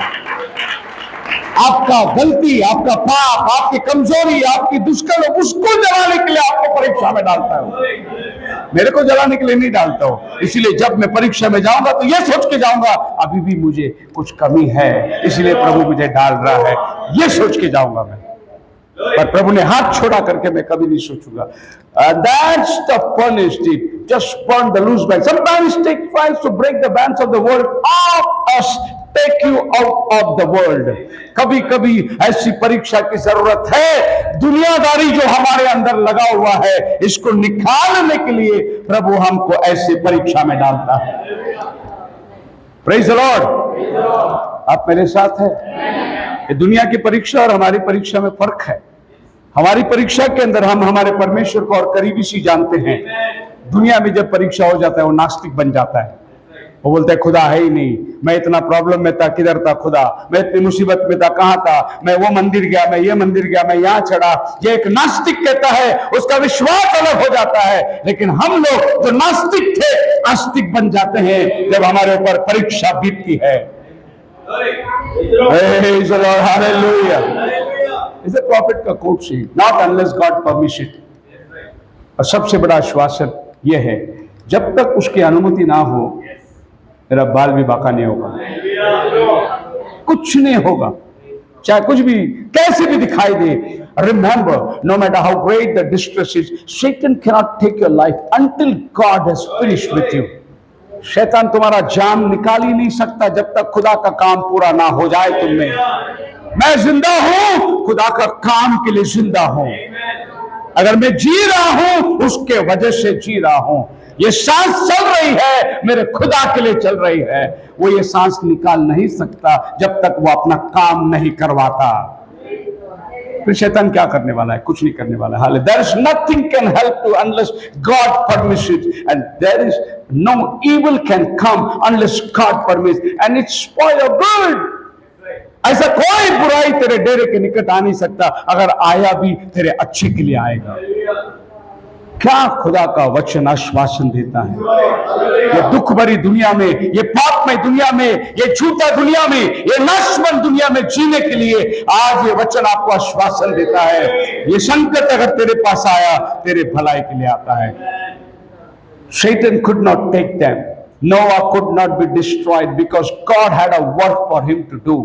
आपका गलती, आपका पाप, आपकी कमजोरी, आपकी दुष्कर्म, उसको जलाने के लिए आपको परीक्षा में डालता हूं, मेरे को जलाने के लिए नहीं डालता हूं। इसलिए जब मैं परीक्षा में जाऊंगा तो यह सोच के जाऊंगा अभी भी मुझे कुछ कमी है, इसलिए प्रभु मुझे डाल रहा है, यह सोच के जाऊंगा मैं। पर प्रभु ने हाथ छोड़ा करके मैं कभी नहीं सोचूंगा। That's the punished it. Just burn the loose bands. Sometimes take files to break the bands of the world of us, take you out of the world. कभी कभी ऐसी परीक्षा की जरूरत है। दुनियादारी जो हमारे अंदर लगा हुआ है, इसको निकालने के लिए प्रभु हमको ऐसी परीक्षा में डालता है। Praise the Lord. आप मेरे साथ हैं? ये दुनिया की परीक्षा और हमारी परीक्षा में फर्क है। हमारी परीक्षा के अंदर हम हमारे परमेश्वर को और करीबी सी जानते हैं। दुनिया में जब परीक्षा हो जाता है वो नास्तिक बन जाता है। वो बोलते हैं खुदा है ही नहीं, मैं इतना प्रॉब्लम में था, किधर था खुदा, मैं इतनी मुसीबत में था, कहां था, मैं वो मंदिर गया, मैं ये मंदिर गया, मैं यहां चढ़ा। ये एक नास्तिक कहता है, उसका विश्वास अलग हो जाता है। लेकिन हम लोग जो नास्तिक थे आस्तिक बन जाते हैं जब हमारे ऊपर परीक्षा बीतती है। Praise the Lord, hallelujah. Is a prophet का कोट से, not unless God permits it. और सबसे बड़ा आश्वासन यह है, जब तक उसकी अनुमति ना हो मेरा बाल भी बाका नहीं होगा, कुछ नहीं होगा, चाहे कुछ भी कैसे भी दिखाई दे। Remember, no matter how great the distress is, Satan cannot take your life until God has finished with you. शैतान तुम्हारा जान निकाल ही नहीं सकता जब तक खुदा का काम पूरा ना हो जाए तुम में। मैं जिंदा हूं, खुदा का काम के लिए जिंदा हूं। अगर मैं जी रहा हूं उसके वजह से जी रहा हूं। ये सांस चल रही है मेरे खुदा के लिए चल रही है। वो ये सांस निकाल नहीं सकता जब तक वो अपना काम नहीं करवाता। फिर शैतान क्या करने वाला है? कुछ नहीं करने वाला है। There is nothing can help you unless God permits it, and there is no evil can come unless God permits, and it's for your good. ऐसा कोई बुराई तेरे डेरे के निकट आ नहीं सकता, अगर आया भी तेरे अच्छे के लिए आएगा। क्या खुदा का वचन आश्वासन देता है। ये दुख भरी दुनिया में, ये पापमय दुनिया में, ये झूठा दुनिया में, ये नश्वर दुनिया में जीने के लिए आज ये वचन आपको आश्वासन देता है। ये संकट अगर तेरे पास आया, तेरे भलाई के लिए आता है। Satan could not take them. Noah could not be destroyed because God had a work for him to do.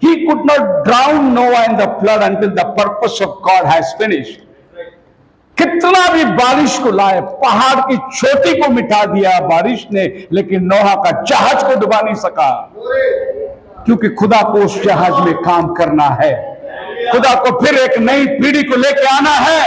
He could not drown Noah in the flood until the purpose of God has finished. कितना भी बारिश को लाए, पहाड़ की चोटी को मिटा दिया बारिश ने, लेकिन नोहा का जहाज को डुबा नहीं सका, क्योंकि खुदा को उस जहाज में काम करना है। खुदा को फिर एक नई पीढ़ी को लेके आना है,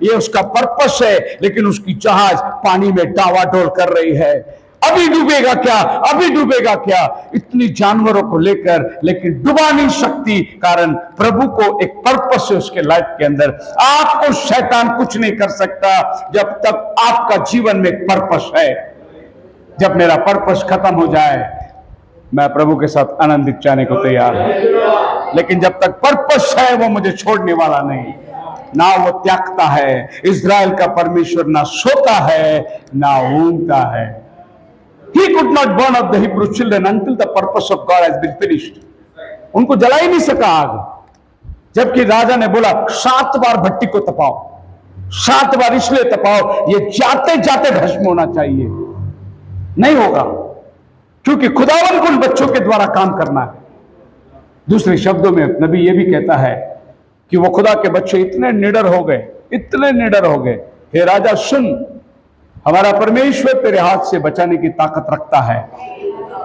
ये उसका पर्पस है। लेकिन उसकी जहाज पानी में डावाडोल कर रही है। अभी डूबेगा क्या, अभी डूबेगा क्या, इतनी जानवरों को लेकर, लेकिन डुबा नहीं सकती, कारण प्रभु को एक पर्पस है उसके लाइफ के अंदर। आपको शैतान कुछ नहीं कर सकता जब तक आपका जीवन में एक पर्पस है। जब मेरा पर्पस खत्म हो जाए, मैं प्रभु के साथ आनंदित जाने को तैयार हूं, लेकिन जब तक पर्पस है वो मुझे छोड़ने वाला नहीं, ना वो त्यागता है। इज़राइल का परमेश्वर ना सोता है ना ऊँगता है। He could not burn up the Hebrew children until the purpose of God has been finished. उनको जला ही नहीं सका आग, जबकि राजा ने बोला 7 बार भट्टी को तपाओ, 7 बार इसलिए तपाओ ये जाते जाते भस्म होना चाहिए। नहीं होगा, क्योंकि खुदावन को उन बच्चों के द्वारा काम करना है। दूसरे शब्दों में नबी ये भी कहता है कि वो खुदा के बच्चे इतने निडर हो गए, इतने निडर हो गए, हे राजा सुन, हमारा परमेश्वर तेरे हाथ से बचाने की ताकत रखता है।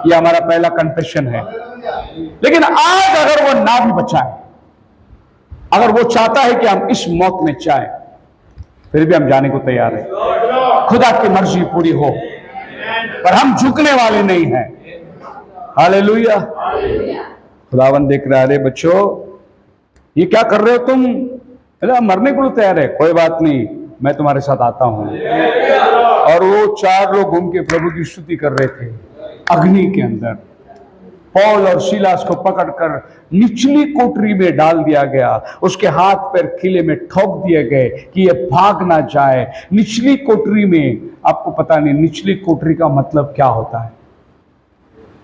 यह हमारा पहला कन्फेशन है। लेकिन आज अगर वो ना भी बचाए, अगर वो चाहता है कि हम इस मौत में जाए, फिर भी हम जाने को तैयार हैं। खुदा की मर्जी पूरी हो, पर हम झुकने वाले नहीं हैं। हालेलुया। खुदावन देख रहा है, अरे बच्चों ये क्या कर रहे हो तुम, अरे मरने को तैयार है, कोई बात नहीं, मैं तुम्हारे साथ आता हूं। और वो 4 लोग घूम के प्रभु की स्तुति कर रहे थे अग्नि के अंदर। पौल और सीलास को पकड़कर निचली कोठरी में डाल दिया गया, उसके हाथ पैर किले में ठोक दिए गए कि ये भाग ना जाए। निचली कोठरी में, आपको पता नहीं निचली कोठरी का मतलब क्या होता है।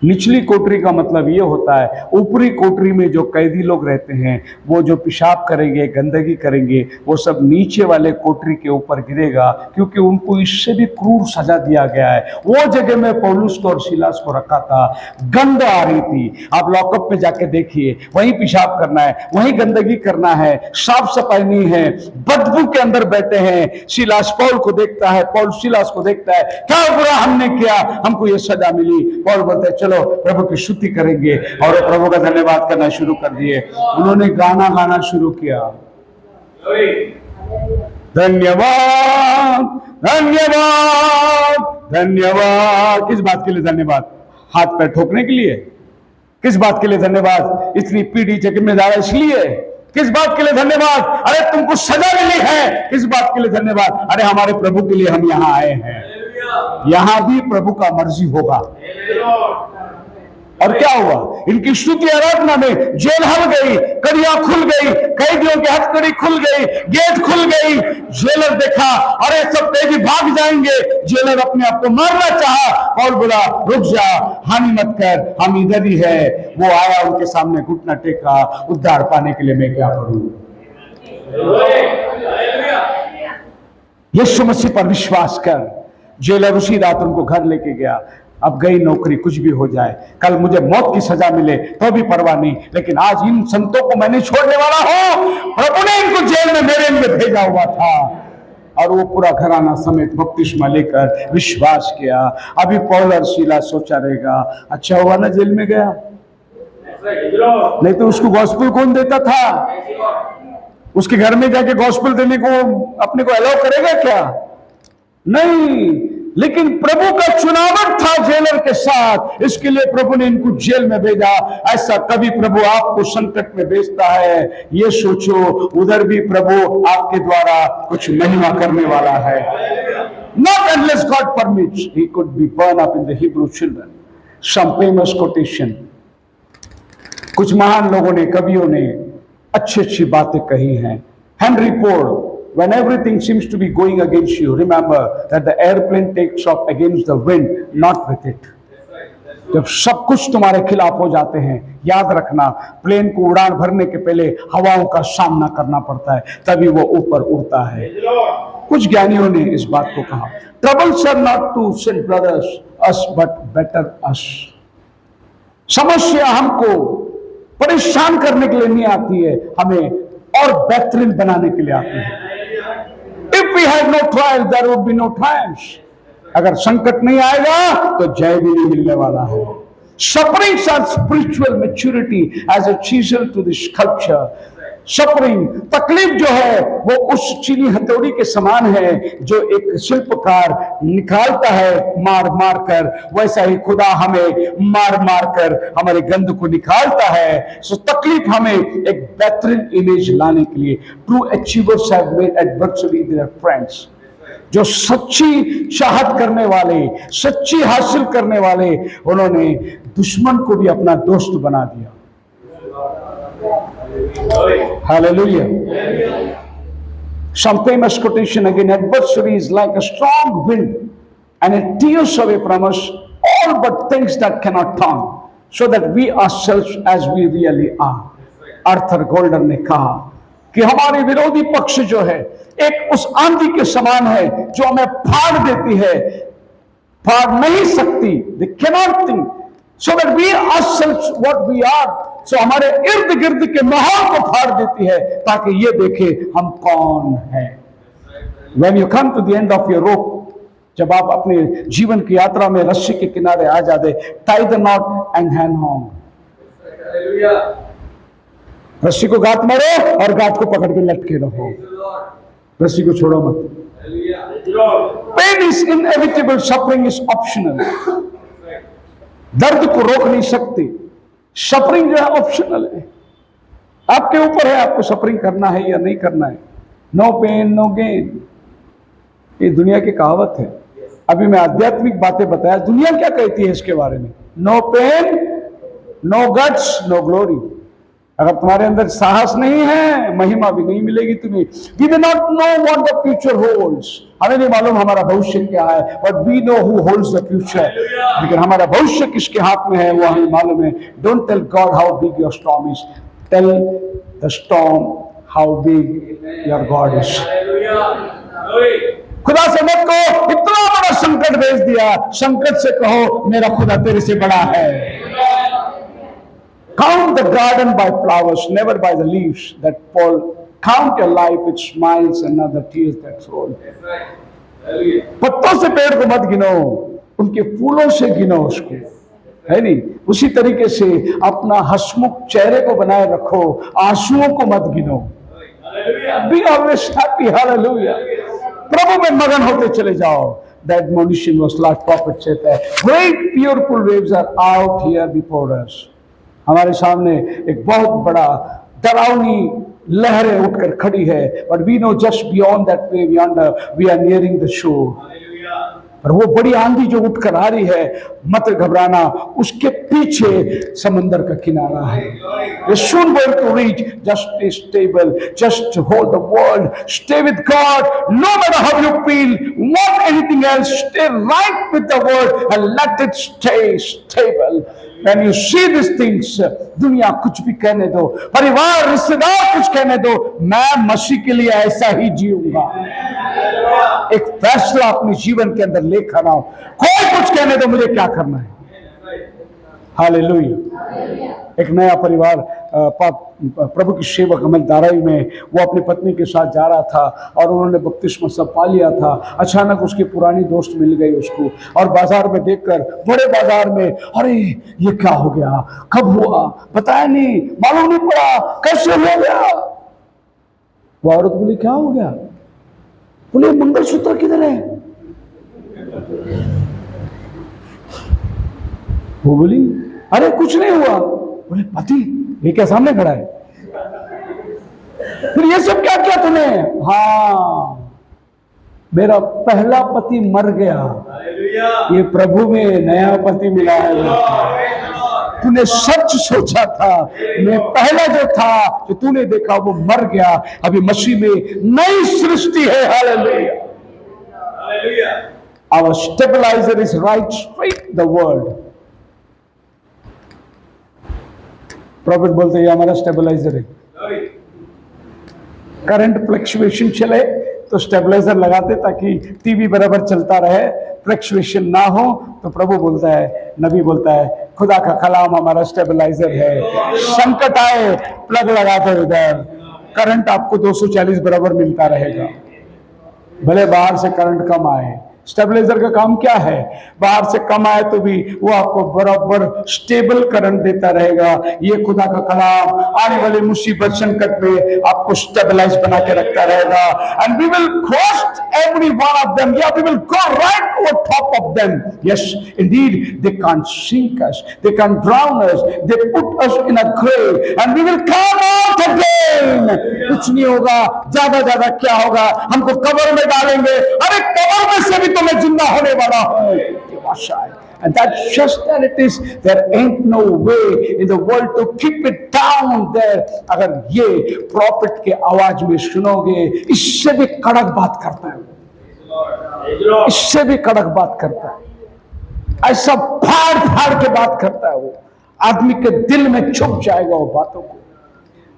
निचली कोठरी का मतलब ये होता है, ऊपरी कोठरी में जो कैदी लोग रहते हैं, वो जो पेशाब करेंगे, गंदगी करेंगे, वो सब नीचे वाले कोठरी के ऊपर गिरेगा, क्योंकि उनको इससे भी क्रूर सजा दिया गया है। वो जगह में पौलुस को और सिलास को रखा था। गंध आ रही थी, आप लॉकअप में जाके देखिए, वहीं पेशाब करना है, वहीं गंदगी करना है, साफ सफाई नहीं है, बदबू के अंदर बैठे हैं। सिलास पौल को देखता है, पौल सिलास को देखता है, क्या बुरा हमने किया, हमको ये सजा मिली। पौल बोलते चलो प्रभु की स्तुति करेंगे, और वो प्रभु का धन्यवाद करना शुरू कर दिए। उन्होंने गाना गाना शुरू किया, धन्यवाद धन्यवाद धन्यवाद। किस बात के लिए धन्यवाद? हाथ पैर ठोकने के लिए? किस बात के लिए धन्यवाद? इतनी पीढ़ी जिम्मेदार है इसलिए? किस बात के लिए धन्यवाद? अरे तुमको सजा मिली है, किस बात के लिए धन्यवाद? अरे हमारे प्रभु के लिए हम यहाँ आए हैं, यहां भी प्रभु का मर्जी होगा। और क्या हुआ? इनकी स्तुति आराधना में जेल हल गई, कड़ियां खुल गई, कैदियों की हथकड़ी खुल गई, गेट खुल गई। जेलर देखा, अरे सब कैदी भाग जाएंगे, जेलर अपने आप को मारना चाहा, और बोला रुक जा, हानि मत कर, हम इधर ही है। वो आया, उनके सामने घुटना टेका, उद्धार पाने के लिए मैं क्या करूं? यीशु मसीह पर विश्वास कर। जेलर उसी रात उनको घर लेके गया। अब गई नौकरी, कुछ भी हो जाए, कल मुझे मौत की सजा मिले तो भी परवाह नहीं, लेकिन आज इन संतों को मैं नहीं छोड़ने वाला हूं। प्रभु ने इनको जेल में मेरे लिए भेजा हुआ था। और वो पूरा घराना समेत बपतिस्मा लेकर विश्वास किया। अभी पौल और सीला सोचा रहेगा, अच्छा हुआ ना जेल में गया, नहीं तो उसको गॉस्पेल कौन देता था? उसके घर में जाके गॉस्पेल देने को अपने को अलाउ करेगा क्या? नहीं। लेकिन प्रभु का चुनावट था जेलर के साथ, इसके लिए प्रभु ने इनको जेल में भेजा। ऐसा कभी प्रभु आपको संकट में भेजता है, ये सोचो उधर भी प्रभु आपके द्वारा कुछ महिमा करने वाला है। Not unless God permits, he could be burned up in the Hebrew children. Some famous quotation. कुछ महान लोगों ने, कवियों ने अच्छी अच्छी बातें कही हैं। Henry Ford when everything seems to be going against you, remember that the airplane takes off against the wind, not with it. जब सब कुछ तुम्हारे खिलाफ हो जाते हैं, याद रखना प्लेन को उड़ान भरने के पहले हवाओं का सामना करना पड़ता है, तभी वो ऊपर उड़ता है। कुछ ज्ञानियों ने इस बात को कहा, troubles are not to sin brothers us but better us. समस्या हमको परेशान करने के लिए नहीं आती है, हमें और बेहतरीन बनाने के लिए आती है। If we had no trial, there would be no triumphs. अगर संकट नहीं आएगा तो जय भी नहीं मिलने वाला है। Sufferings are spiritual maturity as a chisel to the sculpture. Suffering, तकलीफ जो है वो उस चीनी हथौड़ी के समान है जो एक शिल्पकार निकालता है मार मार कर, वैसा ही खुदा हमें मार मार कर हमारे गंध को निकालता है। सो तकलीफ हमें एक बेहतरीन इमेज लाने के लिए। True achievers have made adversary their friends. जो सच्ची चाहत करने वाले, सच्ची हासिल करने वाले, उन्होंने दुश्मन को भी अपना दोस्त बना दिया। Hallelujah. Some famous quotation again, adversity is like a strong wind and it tears away from us all but things that cannot turn, so that we ourselves as we really are. Arthur golden ने कहा कि हमारे विरोधी पक्ष जो है एक उस आंधी के समान है जो हमें फाड़ देती है, फाड़ नहीं सकती, they cannot think, so that we ourselves what we are, so हमारे इर्द गिर्द के माहौल को फाड़ देती है ताकि ये देखे हम कौन है। When you come to the end of your rope, जब आप अपने जीवन की यात्रा में रस्सी के किनारे आ जाते, tie the knot and hang on। रस्सी को गांठ मारो और गांठ को पकड़ के लटके रहो, रस्सी को छोड़ो मत। Pain is inevitable, suffering is optional। दर्द को रोक नहीं सकते, सफरिंग जो है ऑप्शनल है, आपके ऊपर है आपको सफरिंग करना है या नहीं करना है। नो पेन नो गेन, ये दुनिया की कहावत है। अभी मैं आध्यात्मिक बातें बताया, दुनिया क्या कहती है इसके बारे में। No pain no guts no glory. अगर तुम्हारे अंदर साहस नहीं है, महिमा भी नहीं मिलेगी तुम्हें। We may not know what the future holds, हमें नहीं मालूम हमारा भविष्य क्या है, but we know who holds the future. लेकिन हमारा भविष्य किसके हाथ में है वो हमें मालूम है। Don't tell God how big your storm is, tell the storm how big your God is. खुदा से मत कहो इतना बड़ा संकट भेज दिया, संकट से कहो मेरा खुदा तेरे से बड़ा है। Count the garden by flowers, never by the leaves that fall. Count your life with smiles and not the tears that roll. पत्तों से पेड़ को मत गिनो, उनके फूलों से गिनो उसको, है नहीं। उसी तरीके से अपना हंसमुख चेहरे को बनाए रखो, आंसुओं को मत गिनो। Be always happy, hallelujah। प्रभु में मगन होते चले जाओ। The admonition was like prophet said that great beautiful waves are out here before us। हमारे सामने एक बहुत बड़ा डरावनी लहरें उठकर खड़ी है, but we know just beyond that wave yonder we are nearing the shore. पर वो बड़ी आंधी जो उठकर आ रही है, मत घबराना, उसके पीछे समंदर का किनारा है। You're soon going to reach, just stay stable, just hold the world, stay with God, no matter how you feel, want anything else, stay right with the word and let it stay stable। When you see these things, दुनिया कुछ भी कहने दो, परिवार रिश्तेदार कुछ कहने दो, मैं मसीह के लिए ऐसा ही जीऊंगा। एक फैसला अपने जीवन के अंदर लेकर आओ, कोई कुछ कहने दो, मुझे क्या करना है। हालेलुया। एक नया परिवार प्रभु की सेवक अमल दाराई में, वो अपनी पत्नी के साथ जा रहा था और उन्होंने बपतिस्मा सब पा लिया था। अचानक उसकी पुरानी दोस्त मिल गई उसको, और बाजार में देखकर, बड़े बाजार में, अरे ये क्या हो गया, कब हुआ, बताया नहीं, मालूम नहीं पड़ा, कैसे हो गया। वो औरत बोली क्या हो गया, बोले मंगलसूत्र किधर है। वो बोली अरे कुछ नहीं हुआ। बोले पति ये क्या सामने खड़ा है, फिर ये सब क्या किया तूने। हाँ मेरा पहला पति मर गया, ये प्रभु में नया पति मिला है। तूने सच सोचा था। मैं पहला जो था जो तूने देखा वो मर गया, अभी मसीह में नई सृष्टि है। Hallelujah. Our stabilizer is right straight the word. Profit बोलते हैं हमारा स्टेबलाइजर है। करंट फ्लक्चुएशन चले तो स्टेबलाइजर लगाते ताकि टीवी बराबर चलता रहे, फ्लक्चुएशन ना हो। तो प्रभु बोलता है, नबी बोलता है, खुदा का कलाम हमारा स्टेबलाइजर है। संकट आए प्लग लगा दो इधर, करंट आपको 240 बराबर मिलता रहेगा, भले बाहर से करंट कम आए। स्टेबलाइजर का काम क्या है? बाहर से कम आए तो भी वो आपको बराबर स्टेबल करंट देता रहेगा। ये खुदा का कलाम आने वाले मुसीबत संकट में आपको स्टेबलाइज बना के रखता रहेगा। And we will cross every one of them, या we will go right over top of them. Yes indeed, they can't sink us, they can't drown us, they put us in a grave and we will come out again. कुछ नहीं होगा, ज्यादा क्या होगा, हमको कब्र में डालेंगे। अरे कब्र में से भी तो मैं जिंदा होने वाला हूं। And that's just that it is. There ain't no way in the world to keep it down there. अगर ये प्रॉफिट के आवाज में सुनोगे, इससे भी कड़क बात करता है, इससे भी कड़क बात करता है, ऐसा फाड़ के बात करता है। वो आदमी के दिल में छुप जाएगा वो बातों को।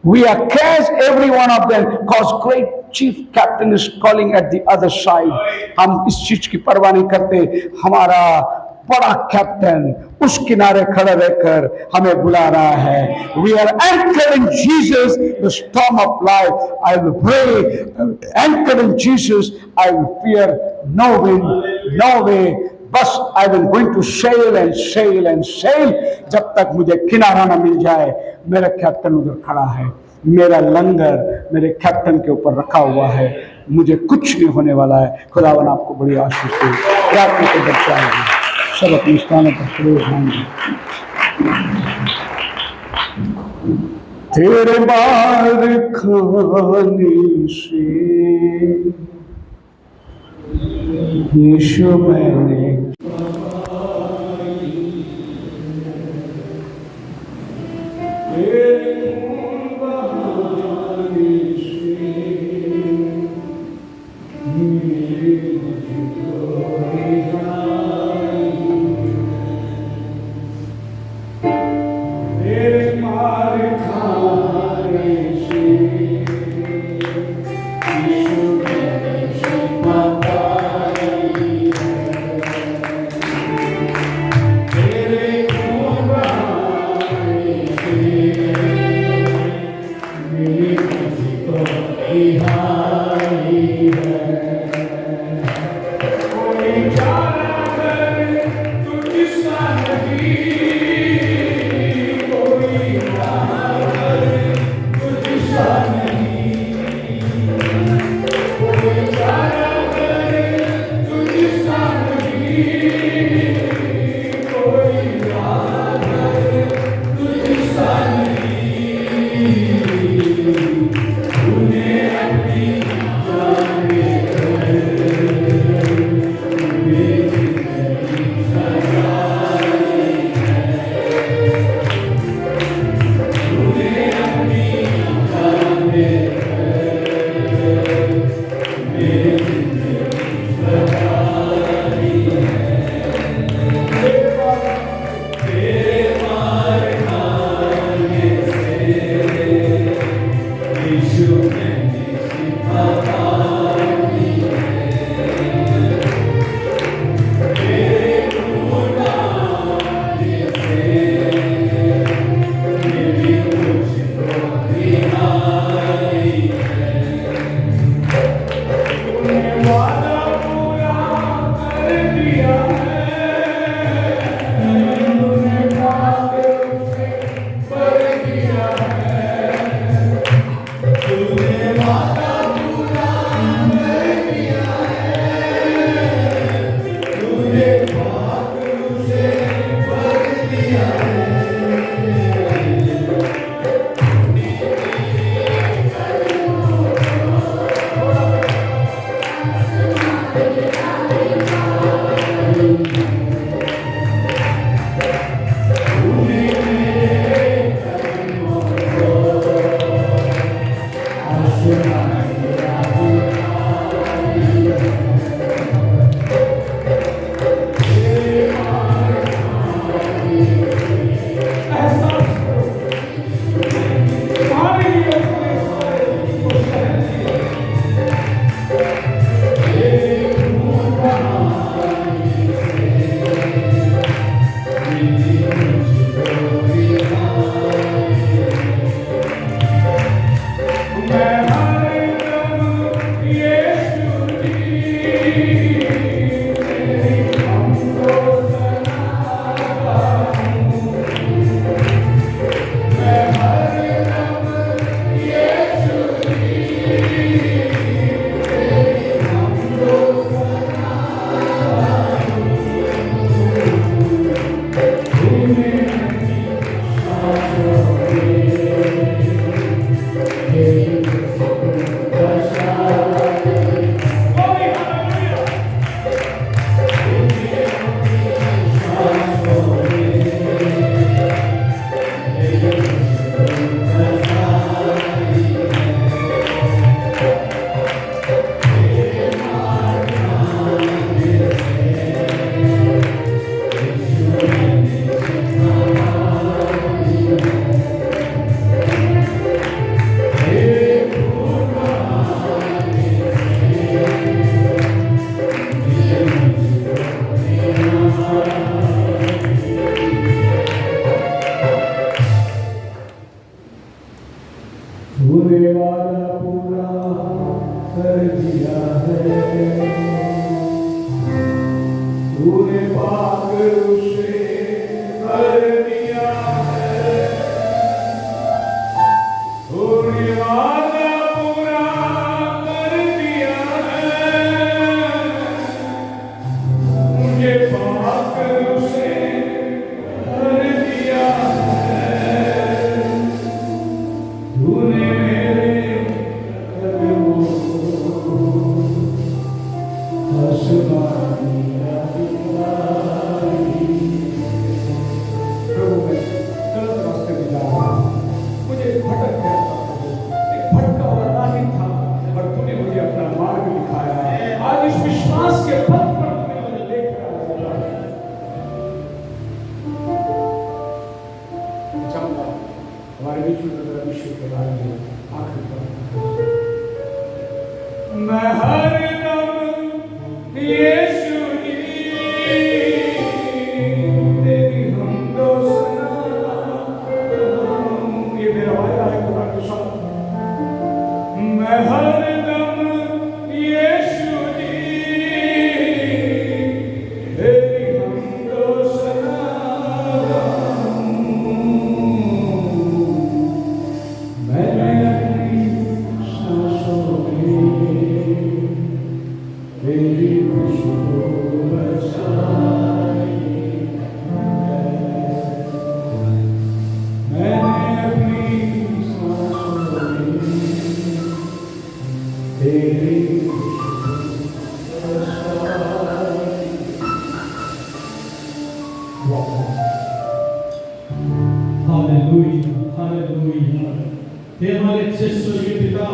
We are cast every one of them, cause great chief captain is calling at the other side. हम इस चीज की परवाह नहीं करते, हमारा बड़ा कैप्टन उस किनारे खड़ा रहकर हमें बुला रहा है। We are anchored in Jesus, the storm of life. I will pray, anchored in Jesus, I will fear no wind, no way. बस I will going to sail and sail and sail, जब तक मुझे किनारा ना मिल जाए। मेरा captain उधर खड़ा है, मेरा लंगर मेरे कैप्टन के ऊपर रखा हुआ है, मुझे कुछ नहीं होने वाला है। खुदावन आपको बड़ी आशीष दे, प्रार्थना को बचाएगा। सब अपने स्थानों पर खड़े होंगे। तेरे बार खाने से यीशु मैंने तूने वादा पूरा कर दिया है, तूने पागल से कर दिया है, तूने वादा पूरा कर दिया है, मुझे पागल से कर दिया है, तूने मेरे कदमों को आसमानी प्रभु मैं गलत रास्ते में जा रहा हूं, मुझे भटक गया था, एक भटका हुआ राही था, पर तूने मुझे अपना मार्ग दिखाया है। आज इस विश्वास के पथ पर तूने मुझे लेकर आया। चाहूंगा हमारे बीच में तेरा विश्व के बारे में आखिरी बात मैं हरदम यीशु जी तेरी हमदो सना, ये मेरा वायदा है खुदा के साथ। मैं हरदम यीशु जी तेरी हमदो सना, मैंने अपनी सांसों में तेरी खुशबू बरसाई है, मैंने अपनी सांसों में तेरी खुशबू बरसाई। Hallelujah, hallelujah. हे हमारे अच्छे स्वर्गीय पिता,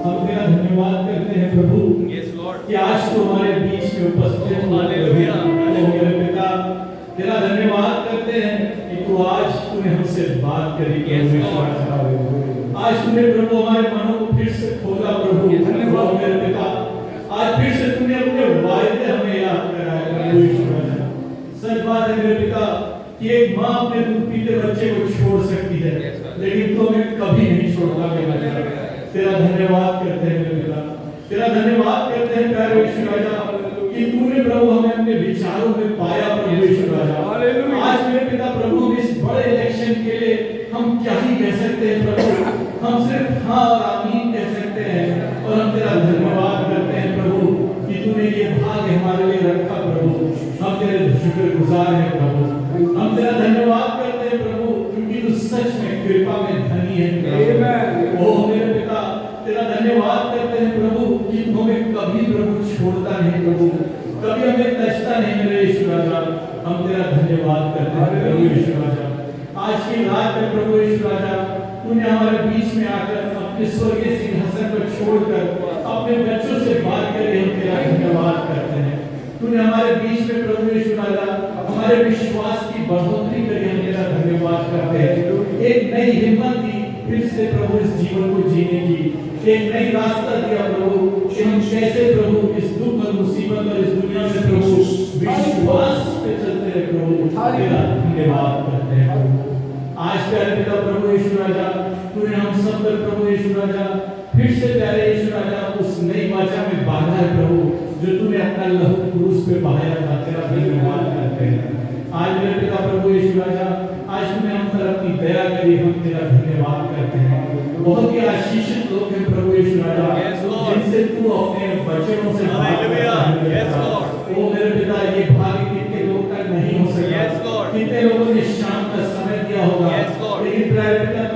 हम तेरा धन्यवाद करते हैं प्रभु कि आज तो हमारे बीच में उपस्थित हो। हालेलुया, मेरे पिता तेरा धन्यवाद करते हैं कि तू आज तूने हमसे बात करी। आज तूने प्रभु हमारे मनों को फिर से खोला प्रभु। धन्यवाद मेरे पिता, आज फिर से तूने अपने वायदे हमें याद कराए। सच बात है मेरे पिता कि एक माँ अपने दूध पीते बच्चे को छोड़ सकती है, लेकिन तू हमें कभी नहीं छोड़ता मेरे पिता। तेरा धन्यवाद करते हैं मेरे पिता, तेरा धन्यवाद करते हैं प्यारे यीशु राजा कि तूने प्रभु हमें अपने विचारों में पाया प्रभु यीशु राजा। आज मेरे पिता प्रभु इस बड़े इलेक्शन के लिए हम क्या ही कह सकते हैं प्रभु, हम सिर्फ हाँ और आमीन कह सकते हैं। और हम तेरा धन्यवाद करते हैं प्रभु कि तूने ये भाग्य हमारे लिए रखा प्रभु। हम तेरे शुक्रगुजार हैं प्रभु, हम तेरा धन्यवाद करते हैं प्रभु क्योंकि तू सच में कृपा में धनी है। ओ मेरे पिता तेरा धन्यवाद करते हैं प्रभु कि तू हमें कभी प्रभु छोड़ता नहीं प्रभु, कभी हमें तजता नहीं मेरे यीशु राजा। हम तेरा धन्यवाद करते हैं प्रभु यीशु राजा। आज की रात में प्रभु यीशु राजा तूने हमारे बीच में आकर अपने स्वर्गीय सिंहासन पर छोड़कर अपने बच्चों से बात करी। हम तेरा धन्यवाद करते हैं, तूने हमारे बीच में प्रभु यीशु राजा हमारे विश्वास की बढ़ोतरी करी। हम तेरा धन्यवाद करते हैं, एक नई हिम्मत दी फिर से प्रभु इस जीवन को जीने की, एक नई रास्ता दिया प्रभु कि हम कैसे प्रभु इस दुख और मुसीबत और इस दुनिया में प्रभु विश्वास पे चलते हैं प्रभु। तेरा धन्यवाद करते हैं प्रभु। आज प्यारे पिता प्रभु यीशु राजा तूने हम सब पर प्रभु यीशु राजा फिर से प्यारे यीशु राजा उस नई वाचा में बांधा है प्रभु जो तूने अपना लहू क्रूस पे बहाया था। तेरा धन्यवाद करते हैं। आज मेरे पिता प्रभु यीशु राजा आज तूने हम पर अपनी दया करी। हम तेरा धन्यवाद करते हैं। बहुत ही आशीषित लोग हैं प्रभु यीशु राजा जिनसे तू अपने वचनों से बात करता है। ओ मेरे पिता ये भाग्य कितने लोग तक नहीं हो सका, कितने लोगों ने शाम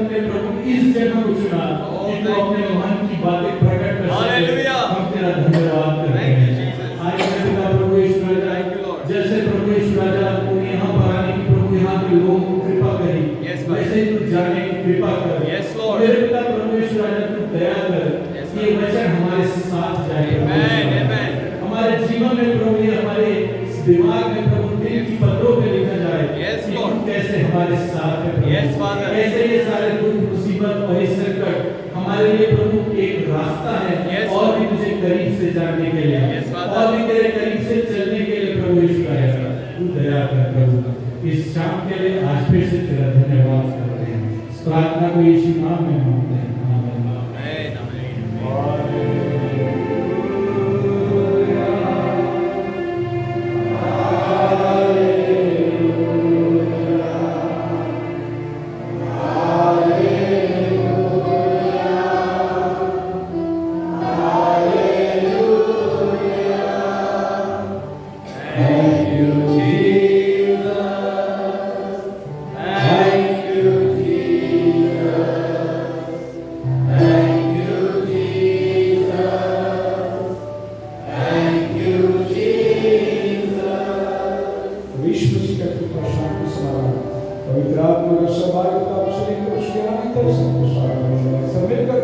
तुमने प्रभु इस जगह को चुना कि तू अपने मन की बातें प्रकट कर सके। हम तेरा धन्यवाद करते हैं। आज मेरे पिता प्रभु यीशु राजा, जैसे प्रभु यीशु राजा तूने यहाँ पर आने की प्रभु यहाँ के लोगों को कृपा करी, वैसे तू जाने की कृपा कर। मेरे पिता प्रभु यीशु राजा तू दया कर कि ये वचन हमारे साथ जाए। हमारे जीवन में प्रभु, ये हमारे दिमाग में प्रभु दिल की पत्रों पे लिखा जाए कि तू कैसे हमारे साथ है प्रभु। कैसे ये सारे दुख मुसीबत और संकट हमारे लिए प्रभु एक रास्ता है और भी तुझे करीब से जानने के लिए, और भी तेरे करीब से चलने के लिए प्रभु यीशु राजा तू दया कर प्रभु। इस शाम के लिए आज फिर से तेरा धन्यवाद करते हैं। इस प्रार्थना को यीशु नाम में मांगते हैं। पवित्र आत्मा का सहभागिता आप सभी को उसके अनंत संतोष सब मिलकर